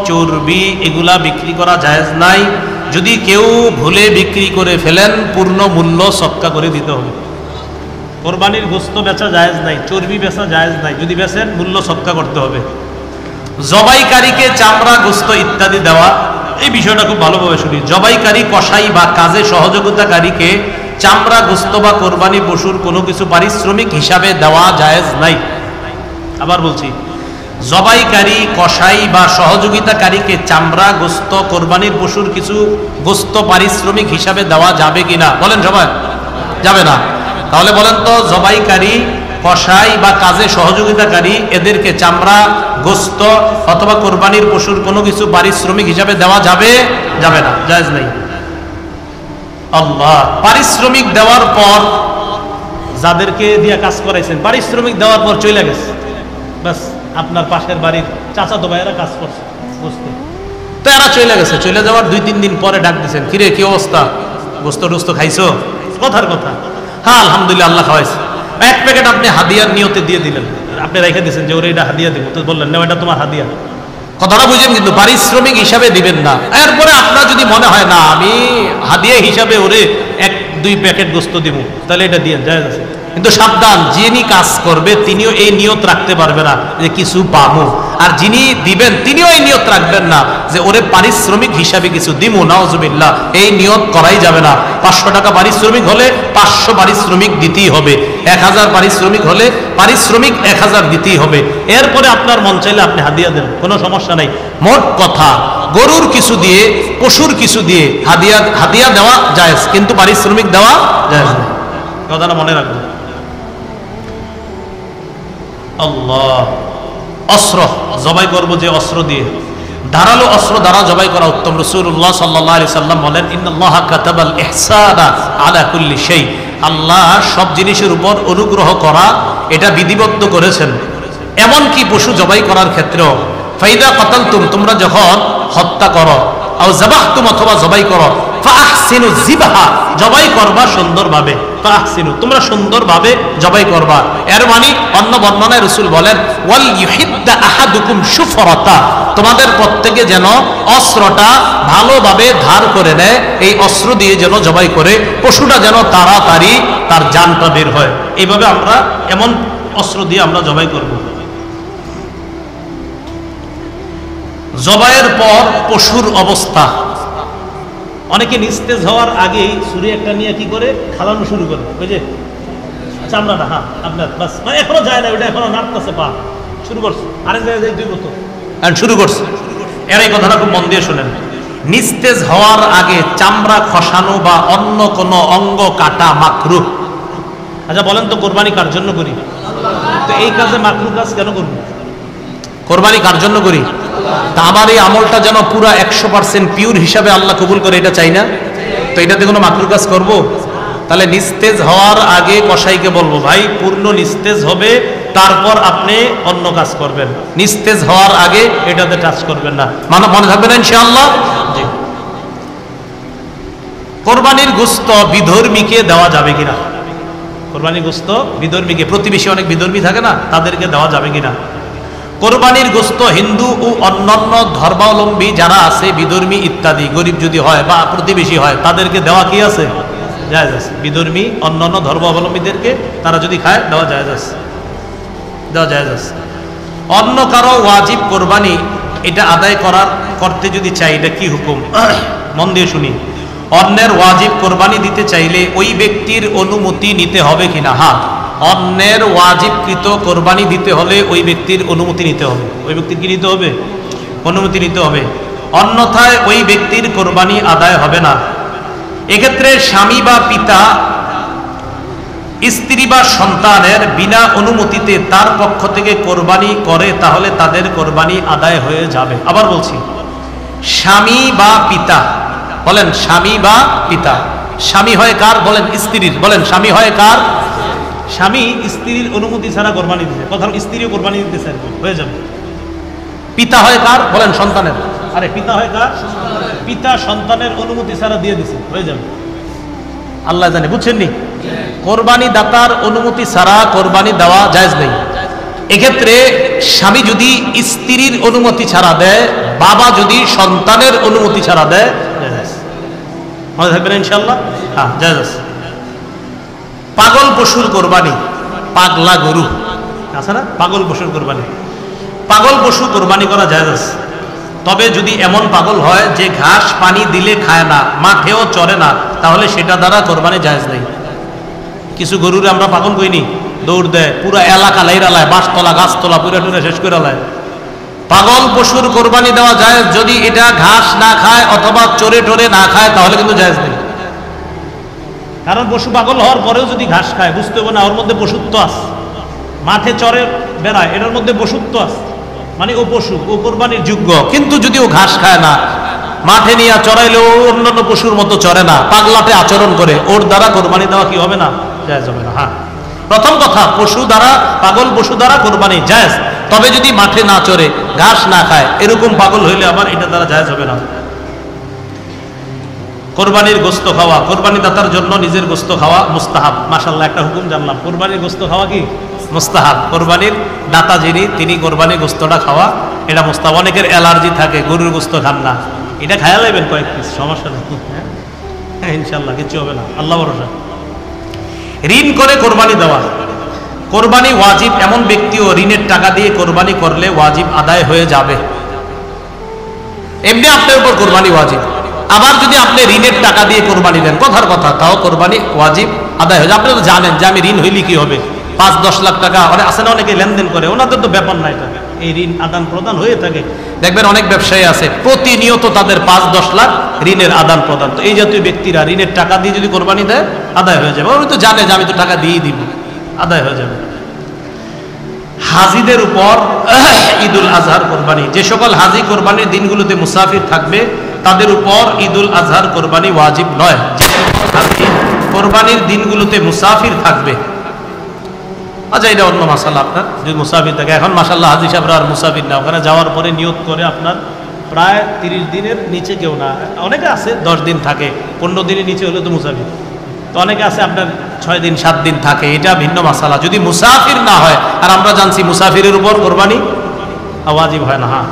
চর্বি এগুলা বিক্রি করা জায়েজ নাই। যদি কেউ ভুলে বিক্রি করে ফেলেন পূর্ণ মূল্য সদকা করে দিতে হবে। কোরবানির গোস্ত বেচা জায়েজ নাই, চর্বি বেচা জায়েজ নাই, যদি বেচেন মূল্য সদকা করতে হবে। জবাইকারীকে চামড়া গোস্ত ইত্যাদি দেওয়া, এই বিষয়টা খুব ভালোভাবে শুনি। জবাইকারী, কসাই বা কাজে সহযোগিতাকারীকে চামড়া গোস্ত বা কোরবানি পশুর কোনো কিছু পারিশ্রমিক হিসাবে দেওয়া জায়েজ নাই। আবার বলছি, জবাইকারী, কসাই বা সহযোগিতাকারীকে চামড়া গোস্ত কোরবানির পশুর কিছু গোস্ত পারিশ্রমিক হিসাবে দেওয়া যাবে কিনা? বলেন সবাই, যাবে না। তাহলে বলেন তো, জবাইকারী, কসাই বা কাজে সহযোগিতাকারী এদেরকে চামড়া গোস্ত অথবা কোরবানির পশুর কোনো কিছু পারিশ্রমিক হিসাবে দেওয়া যাবে? যাবে না, জায়েজ নাই। আল্লাহ, পারিশ্রমিক দেওয়ার পর যাদেরকে দিয়ে কাজ করাইছেন, পারিশ্রমিক দেওয়ার পর চলে গেছে, বাস আপনার পাশের বাড়ির চাচাতো ভাইয়েরা কাজ করছে বুঝতে, তো এরা চলে গেছে, চলে যাওয়ার 2-3 দিন পরে ডাক দিচ্ছেন, কিরে কি অবস্থা, গোস্ত টোস্ত খাইছো? কথার কথা, হ্যাঁ আলহামদুলিল্লাহ আল্লাহ খাওয়াইছে। 1 প্যাকেট আপনি হাদিয়ার নিয়তে দিয়ে দিলেন, আপনি রেখে দিচ্ছেন যে ওরে এটা হাদিয়া দেবো, তো বললেন না এটা তোমার হাদিয়া, কথাটা বুঝেন, কিন্তু পারিশ্রমিক হিসাবে দিবেন না। এরপরে আপনার যদি মনে হয় না আমি হাদিয়া হিসাবে ওরে 1-2 প্যাকেট গোস্ত দিব, তাহলে এটা দিয়ে জায়েজ আছে। কিন্তু সাবধান, যিনি কাজ করবে তিনিও এই নিয়ত রাখতে পারবে না যে কিছু পাবো, আর যিনি দিবেন তিনিও এই নিয়ত রাখবেন না যে ওরে পারিশ্রমিক হিসাবে কিছু দিব, নাউজুবিল্লাহ, এই নিয়ত করাই যাবে না। 500 টাকা পারিশ্রমিক হলে 500 পারিশ্রমিক দিতেই হবে, 1000 পারিশ্রমিক হলে পারিশ্রমিক 1000 দিতেই হবে। এরপরে আপনার মন চাইলে আপনি হাদিয়া দেন, কোনো সমস্যা নাই। মোট কথা, গরুর কিছু দিয়ে, পশুর কিছু দিয়ে হাদিয়া দেওয়া জায়েজ, কিন্তু পারিশ্রমিক দেওয়া জায়েজ না, কথাটা মনে রাখবেন। আল্লাহ, অস্ত্র জবাই করবো যে অস্ত্র দিয়ে, ধারালো অস্ত্র দ্বারা জবাই করা উত্তম। রাসূলুল্লাহ সাল্লাল্লাহু আলাইহি সাল্লাম বলেন, ইন্নাল্লাহা কাতাবাল ইহসানা আলা কুল্লি শাই, আল্লাহ সব জিনিসের উপর অনুগ্রহ করা এটা বিধিবদ্ধ করেছেন, এমনকি পশু জবাই করার ক্ষেত্রেও। ফাইদা কাতালতুম, তোমরা যখন হত্যা করো, আও যাবাহতুম, অথবা জবাই করো, ফাহসিনু যিবহা, জবাই করবা সুন্দরভাবে, ফাহসিনু, তোমরা সুন্দরভাবে জবাই করবা। এর মানে অন্য বর্ণনায় রাসূল বলেন, ওয়াল ইউহিদ্দা আহাদুকুম শুফরাতা, তোমাদের প্রত্যেকে যেন অস্ত্রটা ভালোভাবে ধার করে নেয়, এই অস্ত্র দিয়ে যেন জবাই করে, পশুটা যেন তাড়াতাড়ি তার জানটা বের হয়। এইভাবে আমরা এমন অস্ত্র দিয়ে আমরা জবাই করব। জবাইয়ের পর পশুর অবস্থা, অনেকে নিস্তেজ হওয়ার আগেই ছুরি একটা নিয়ে কি করে খালানো শুরু করে, ওই যে চামড়াটা, হ্যাঁ আপনার বাস, মানে এখনো যায় না, ওইটা এখনো নাড়তেছে, পা শুরু করছে, আরেক জায়গায় 2 বছর শুরু করছে। এর এই কথাটা খুব মন দিয়ে শোনেন, নিস্তেজ হওয়ার আগে চামড়া খসানো বা অন্য কোনো অঙ্গ কাটা মাকরুহ। আচ্ছা বলেন তো, কোরবানি কার জন্য করি? তো এই কাজে মাকরুহ কাজ কেন করবো? কোরবানি কার জন্য করি? তা আমার এই আমলটা যেন পুরা 100% পিওর হিসাবে আল্লাহ কবুল করে, এটা চাই না। তো এটাতে কোনো মাকরুহ কাজ করব? তাহলে নিস্তেজ হওয়ার আগে কসাইকে বলবো, ভাই পূর্ণ নিস্তেজ হবে, তারপর আপনি অন্য কাজ করবেন, নিস্তেজ হওয়ার আগে এটাতে টাচ করবেন না। মনে থাকবে না ইনশাআল্লাহ? জি। কোরবানির গোশত বিধর্মীকে দেওয়া যাবে কিনা? কোরবানির গোশত বিধর্মীকে, প্রতিবেশী অনেক বিধর্মী থাকে না, তাদেরকে দেওয়া যাবে কিনা? কোরবানির গোশত হিন্দু ও অন্যান্য ধর্মাবলম্বী যারা আছে, বিধর্মী ইত্যাদি, গরিব যদি হয় বা প্রতিবেশী হয়, তাদেরকে দেওয়া কি আছে? জায়েজ আছে। বিধর্মী অন্যান্য ধর্মাবলম্বীদেরকে তারা যদি খায়, দেওয়া জায়েজ আছে, দেওয়া জায়েজ আছে। অন্য কারো ওয়াজিব কোরবানি এটা আদায় করতে যদি চাই, এটা কি হুকুম? মন দিয়ে শুনি। অন্যের ওয়াজিব কোরবানি দিতে চাইলে ওই ব্যক্তির অনুমতি নিতে হবে কিনা? হ্যাঁ, অন্যের ওয়াজিবকৃত কোরবানি দিতে হলে ওই ব্যক্তির অনুমতি নিতে হবে। ওই ব্যক্তির কি নিতে হবে? অনুমতি নিতে হবে, অন্যথায় ওই ব্যক্তির কোরবানি আদায় হবে না। এক্ষেত্রে স্বামী বা পিতা স্ত্রী বা সন্তানের বিনা অনুমতিতে তার পক্ষ থেকে কোরবানি করে, তাহলে তাদের কোরবানি আদায় হয়ে যাবে। আবার বলছি, স্বামী বা পিতা, বলেন স্বামী বা পিতা। স্বামী হয় কার? বলেন স্ত্রীর। বলেন স্বামী হয় কার? স্বামী স্ত্রীর অনুমতি ছাড়া কোরবানি দিতে, কথা স্ত্রীও কোরবানি দিতেছে, হয়ে যাবে। পিতা হয় কার? বলেন সন্তানের। আরে পিতা হয় কার? পিতা সন্তানের অনুমতি ছাড়া দিয়ে দিছে, হয়ে যাবে। আল্লাহ জানে, বুঝছেননি? কোরবানি দাতার অনুমতি ছাড়া কোরবানি দেওয়া জায়েজ নেই। এক্ষেত্রে স্বামী যদি স্ত্রীর অনুমতি ছাড়া দেয়, বাবা যদি সন্তানের অনুমতি ছাড়া দেয়, মনে থাকবেন ইনশাআল্লাহ। হ্যাঁ, জায়েজ। পাগল পশুর কোরবানি, পাগলা গরু আছে না, পাগল পশুর কোরবানি, পাগল পশু কোরবানি করা জায়েজ। তবে যদি এমন পাগল হয় যে ঘাস পানি দিলে খায় না, মাঠেও চড়ে না, তাহলে সেটা দ্বারা কোরবানি জায়েজ নেই। কিছু গরুরে আমরা পাগল কইনি, দৌড় দেয়, পুরো এলাকা লাইরালায়, বাঁশতলা গাছতলা পুরো টুরে শেষ করে লায়। পাগল পশুর কোরবানি দেওয়া জায়েজ যদি এটা ঘাস না খায় অথবা চড়ে টরে না খায়, তাহলে কিন্তু জায়েজ নেই। কারণ পশু পাগল হওয়ার পরেও যদি ঘাস খায়, বুঝতে হবে না ওর মধ্যে পশুত্ব আছে। মাঠে চড়ে বেড়ায়, এটার মধ্যে পশুত্ব আছে, মানে ও পশু, ও কোরবানির যোগ্য। কিন্তু যদি ও ঘাস খায় না, মাঠে নিয়ে চড়াইলেও অন্যান্য পশুর মতো চড়ে না, পাগলাটে আচরণ করে, ওর দ্বারা কোরবানি দেওয়া কি হবে না? জায়েজ হবে না। হ্যাঁ, প্রথম কথা, পশু দ্বারা, পাগল পশু দ্বারা কোরবানি জায়েজ। তবে যদি মাঠে না চড়ে, ঘাস না খায়, এরকম পাগল হইলে আবার এটা দ্বারা জায়েজ হবে না। কোরবানির গোস্ত খাওয়া, কোরবানি দাতার জন্য নিজের গোস্ত খাওয়া মুস্তাহাব। মাশাআল্লাহ, একটা হুকুম জানলাম, কোরবানির গোস্ত খাওয়া কি মুস্তাহাব। কোরবানির দাতা যিনি, তিনি কোরবানির গোস্তটা খাওয়া এটা মুস্তাহাব। অনেকের অ্যালার্জি থাকে, গরুর গোস্ত খান না, এটা খায়া লাইবেন কয়েক পিস, সমস্যা নেই। হ্যাঁ, ইনশাআল্লাহ কিছু হবে না, আল্লাহ ভরসা। ঋণ করে কোরবানি দেওয়া, কোরবানি ওয়াজিব এমন ব্যক্তিও ঋণের টাকা দিয়ে কোরবানি করলে ওয়াজিব আদায় হয়ে যাবে। এমনি আপনার উপর কোরবানি ওয়াজিব, আবার যদি আপনি ঋণের টাকা দিয়ে কোরবানি দেন, কথার কথা, তাও কোরবানি ওয়াজিব আদায় হয়ে যাবে। আপনি তো জানেন যে আমি ঋণ হইলে কি হবে, 5-10 লাখ টাকা আছে না, অনেকে লেনদেন করে, ওনাদের তো ব্যাপার না এটা, এই ঋণ আদান প্রদান হয়ে থাকে। দেখবেন অনেক ব্যবসায়ী আছে প্রতিনিয়ত তাদের 5-10 লাখ ঋণের আদান প্রদান। তো এই জাতীয় ব্যক্তিরা ঋণের টাকা দিয়ে যদি কোরবানি দেয়, আদায় হয়ে যাবে। ওই তো জানে যে আমি তো টাকা দিয়েই দিব, আদায় হয়ে যাবে। হাজিদের উপর ঈদুল আজহার কোরবানি, যে সকল হাজি কোরবানির দিনগুলোতে মুসাফির থাকবে তাদের উপর ঈদুল আজহার কোরবানি ওয়াজিব নয়। যে হাজি কোরবানির দিনগুলোতে মুসাফির থাকবে, আচ্ছা এটা অন্য মাসালা, আপনার যদি মুসাফির থাকে। এখন মাশাআল্লাহ হাজি সাহেবরা আর মুসাফির না, ওখানে যাওয়ার পরে নিয়ত করে আপনার প্রায় 30 দিনের নিচে কেউ না, অনেকে আছে 10 দিন থাকে, 15 দিনের নিচে হলে তো মুসাফির। তো অনেকে আছে আপনার 6 দিন 7 দিন থাকে, এটা ভিন্ন মাসালা। যদি মুসাফির না হয়, আর আমরা জানছি মুসাফিরের উপর কোরবানি ওয়াজিব হয় না। হ্যাঁ,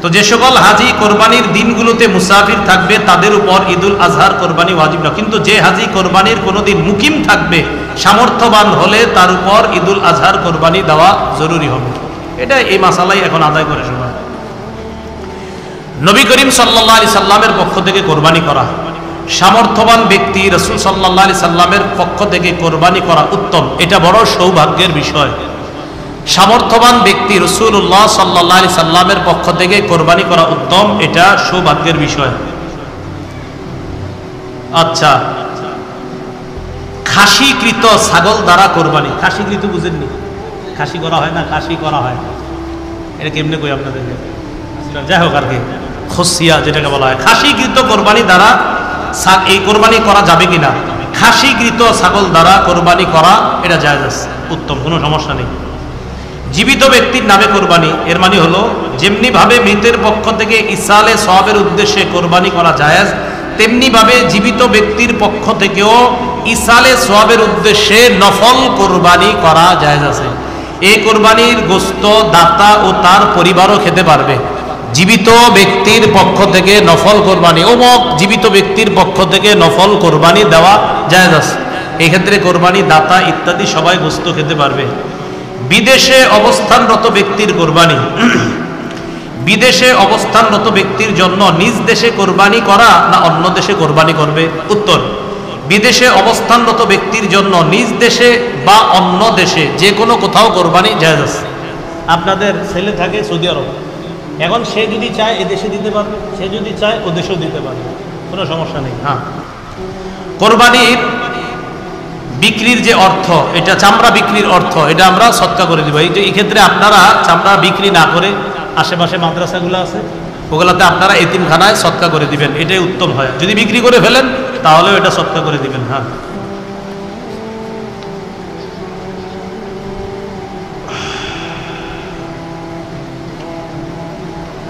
তো যে সকল হাজি কোরবানির দিনগুলোতে মুসাফির থাকবে তাদের উপর ঈদুল আজহার কোরবানি ওয়াজিব না। কিন্তু যে হাজি কোরবানির কোনোদিন মুকিম থাকবে, সামর্থ্যবান হলে তার উপর ঈদুল আজহার কোরবানি দেওয়া জরুরি হবে। এটা এই মাসালাই এখন আদায় করে সবাই। নবী করিম সাল্লাল্লাহু আলাইহি সাল্লামের পক্ষ থেকে কোরবানি করা, সামর্থ্যবান ব্যক্তি রাসূল সাল্লাল্লাহু আলাইহি সাল্লামের পক্ষ থেকে কোরবানি করা উত্তম, এটা বড় সৌভাগ্যের বিষয়। সামর্থ্যবান ব্যক্তি রাসূলুল্লাহ সাল্লাল্লাহু আলাইহি সাল্লামের পক্ষ থেকে কোরবানি করা উত্তম, এটা সৌভাগ্যের বিষয়। আচ্ছা, খাসিকৃত ছাগল দ্বারা কোরবানি, খাসিকৃত বুঝেননি? খাসি করা হয় না, খাসি করা হয়, এটা কেমনে কই আপনাদেরকে, যাই হোক আর কি, খসিয়া যেটাকে বলা হয়, খাসিকৃত কোরবানি দ্বারা এই কোরবানি করা যাবে কিনা? খাসিকৃত ছাগল দ্বারা কোরবানি করা এটা জায়েজ আছে, উত্তম, কোনো সমস্যা নেই। জীবিত ব্যক্তির নামে কোরবানি, এর মানে হলো যেমনি ভাবে মৃতের পক্ষ থেকে ইসালে সওয়াবের উদ্দেশ্যে কোরবানি করা জায়েজ, তেমনি ভাবে জীবিত ব্যক্তির পক্ষ থেকেও ইসালে সওয়াবের উদ্দেশ্যে নফল কোরবানি করা জায়েজ আছে। এই কোরবানির গোশত দাতা ও তার পরিবারও খেতে পারবে। জীবিত ব্যক্তির পক্ষ থেকে নফল কোরবানি, অমুক জীবিত ব্যক্তির পক্ষ থেকে নফল কোরবানি দেওয়া জায়েজ আছে। এই ক্ষেত্রে কোরবানি দাতা ইত্যাদি সবাই গোশত খেতে পারবে। বিদেশে অবস্থানরত ব্যক্তির কোরবানি, বিদেশে অবস্থানরত ব্যক্তির জন্য নিজ দেশে কোরবানি করা না অন্য দেশে কোরবানি করবে? উত্তর, বিদেশে অবস্থানরত ব্যক্তির জন্য নিজ দেশে বা অন্য দেশে যে কোনো কোথাও কোরবানি জায়েজ আছে। আপনাদের ছেলে থাকে সৌদি আরব, এখন সে যদি চায় এদেশে দিতে পারবে, সে যদি চায় ও দেশেও দিতে পারবে, কোনো সমস্যা নেই। হ্যাঁ, কোরবানির বিক্রির যে অর্থ, এটা চামড়া বিক্রির অর্থ, এটা আমরা সদকা করে দিব। এই ক্ষেত্রে আপনারা চামড়া বিক্রি না করে আশেপাশে মাদ্রাসাগুলো আছে ওগুলাতে আপনারা এতিমখানায় সদকা করে দিবেন, এটাই উত্তম হয়। যদি বিক্রি করে ফেলেন তাহলেও এটা সদকা করে দিবেন। হ্যাঁ,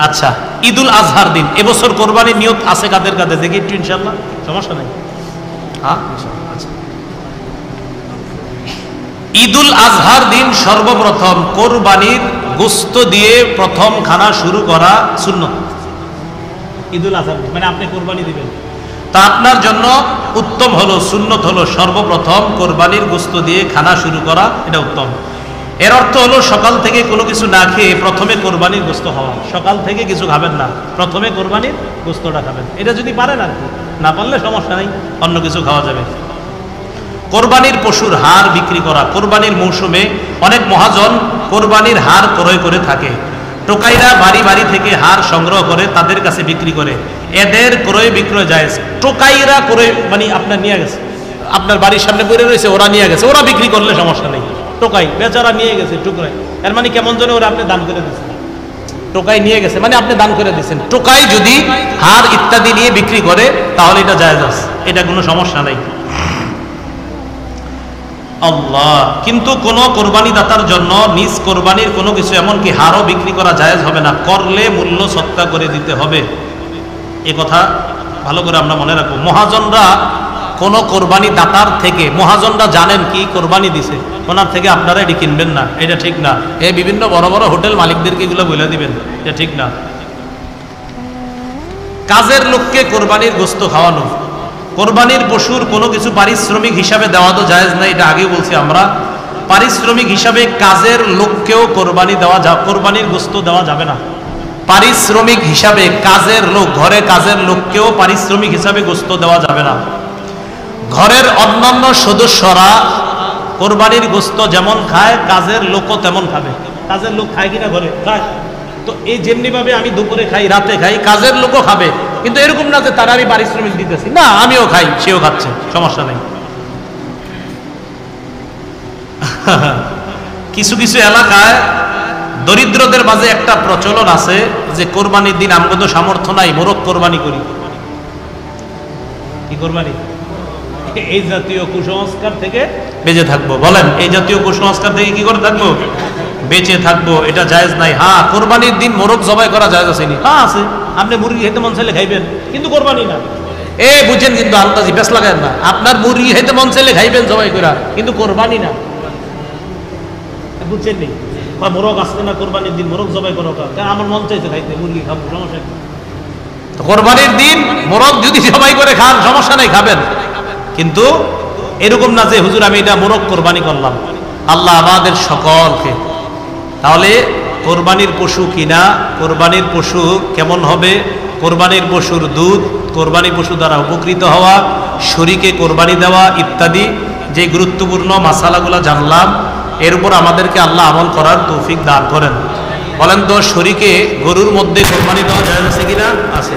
আচ্ছা, ঈদুল আজহার দিন এবছর কোরবানির নিয়ত আছে কাদের কাদের? দেখি একটু, ইনশাল্লাহ, সমস্যা নেই। হ্যাঁ, আচ্ছা, ঈদুল আজহার দিন সর্বপ্রথম কোরবানির গোশত দিয়ে প্রথম খানা শুরু করা সুন্নত। ঈদুল আজহার মানে আপনি কোরবানি দিবেন, তা আপনার জন্য উত্তম হলো, সুন্নত হলো সর্বপ্রথম কোরবানির গোশত দিয়ে খানা শুরু করা, এটা উত্তম। এর অর্থ হলো সকাল থেকে কোনো কিছু না খেয়ে প্রথমে কোরবানির গোশত হওয়া। সকাল থেকে কিছু খাবেন না, প্রথমে কোরবানির গোশতটা খাবেন। এটা যদি পারেন আর কি, না পারলে সমস্যা নেই, অন্য কিছু খাওয়া যাবে। কোরবানির পশুর হাড় বিক্রি করা। কোরবানির মৌসুমে অনেক মহাজন কোরবানির হাড় ক্রয় করে থাকে। টোকাইরা বাড়ি বাড়ি থেকে হাড় সংগ্রহ করে তাদের কাছে বিক্রি করে। এদের ক্রয় বিক্রয় জায়েজ। টোকাইরা ক্রয় মানে আপনার নিয়ে গেছে, আপনার বাড়ির সামনে পড়ে রয়েছে, ওরা নিয়ে গেছে, ওরা বিক্রি করলে সমস্যা নেই। টোকাই বেচারা নিয়ে গেছে টুকরাই, এর মানে কেমন যেন ওরা আপনি দান করে দিচ্ছেন। টোকাই নিয়ে গেছে মানে আপনি দান করে দিচ্ছেন। টোকাই যদি হাড় ইত্যাদি নিয়ে বিক্রি করে তাহলে এটা জায়েজ আছে, এটা কোনো সমস্যা নাই। আল্লাহ, কিন্তু কোন কোরবানি দাতার জন্য নিজ কোরবানির কোনো কিছু এমনকি হাড়ও বিক্রি করা জায়েজ হবে না, করলে মূল্য সৎকা করে দিতে হবে। এ কথা ভালো করে আমরা মনে রাখবো। মহাজনরা কোন কোরবানি দাতার থেকে, মহাজনরা জানেন কি কোরবানি দিছে, ওনার থেকে আপনারা এটি কিনবেন না, এটা ঠিক না। এই বিভিন্ন বড় বড় হোটেল মালিকদেরকে এগুলো বলে দিবেন, এটা ঠিক না। কাজের লোককে কোরবানির গোশত খাওয়ানো। কোরবানির পশুর কোনো কিছু পারিশ্রমিক হিসাবে দেওয়া তো জায়েজ নাই, এটা আগেও বলছি আমরা। পারিশ্রমিক হিসাবে কাজের লোককেও কোরবানি দেওয়া, কোরবানির গোশত দেওয়া যাবে না। পারিশ্রমিক হিসাবে কাজের লোক, ঘরে কাজের লোককেও পারিশ্রমিক হিসাবে গোশত দেওয়া যাবে না। ঘরের অন্যান্য সদস্যরা কোরবানির গোশত যেমন খায় কাজের লোকও তেমন খাবে। কাজের লোক খায় কিনা ঘরে? খায়। তো এই যেমনি ভাবে আমি দুপুরে খাই, রাতে খাই, কাজের লোকও খাবে, কিন্তু এরকম না যে তারা আমি পারিশ্রমিক দিতেছি, না, আমিও খাই, সেও খাচ্ছে, সমস্যা নেই। কিছু কিছু এলাকায় দরিদ্রদের মাঝে একটা প্রচলন আছে যে কোরবানির দিন আমগো তো সামর্থ্য নাই, মোরগ কোরবানি করি। কি কোরবানি? এই জাতীয় কুসংস্কার থেকে বেঁচে থাকবো। বলেন, এই জাতীয় কুসংস্কার থেকে কি করে থাকবো? বেঁচে থাকবো, এটা জায়েজ নাই। হ্যাঁ, কোরবানির দিন মোরগ জবাই করা জায়েজ আছে নি? হ্যাঁ আছে। আপনি মুরগি খেতে মন চাইলে খাইবেন, কিন্তু কোরবানি না। এ বুঝছেন, কিন্তু আন্দাজি বেশ লাগায় না। আপনার মুরগি খেতে মন চাইলে খাইবেন জবাই করা, কিন্তু কোরবানি না। বুঝছেন নি? মোরগ আসবে না কোরবানির দিন, মোরগ জবাই করো, আমার মন চাইছে খাইতে, মুরগি খাবো, সমস্যা নেই। কোরবানির দিন মোরগ যদি জবাই করে খান সমস্যা নেই, খাবেন, কিন্তু এরকম না যে হুজুর আমি এটা মোরগ কোরবানি করলাম। আল্লাহ আমাদের সকলকে, তাহলে কোরবানির পশু কিনা, কোরবানির পশু কেমন হবে, কোরবানির পশুর দুধ, কোরবানি পশু দ্বারা উপকৃত হওয়া, শরীকে কোরবানি দেওয়া ইত্যাদি যে গুরুত্বপূর্ণ মাসালাগুলো জানলাম, এর উপর আমাদেরকে আল্লাহ আমল করার তৌফিক দান করেন। বলেন তো, শরীকে গরুর মধ্যে কোরবানি দেওয়া যায় আছে কিনা? আছে।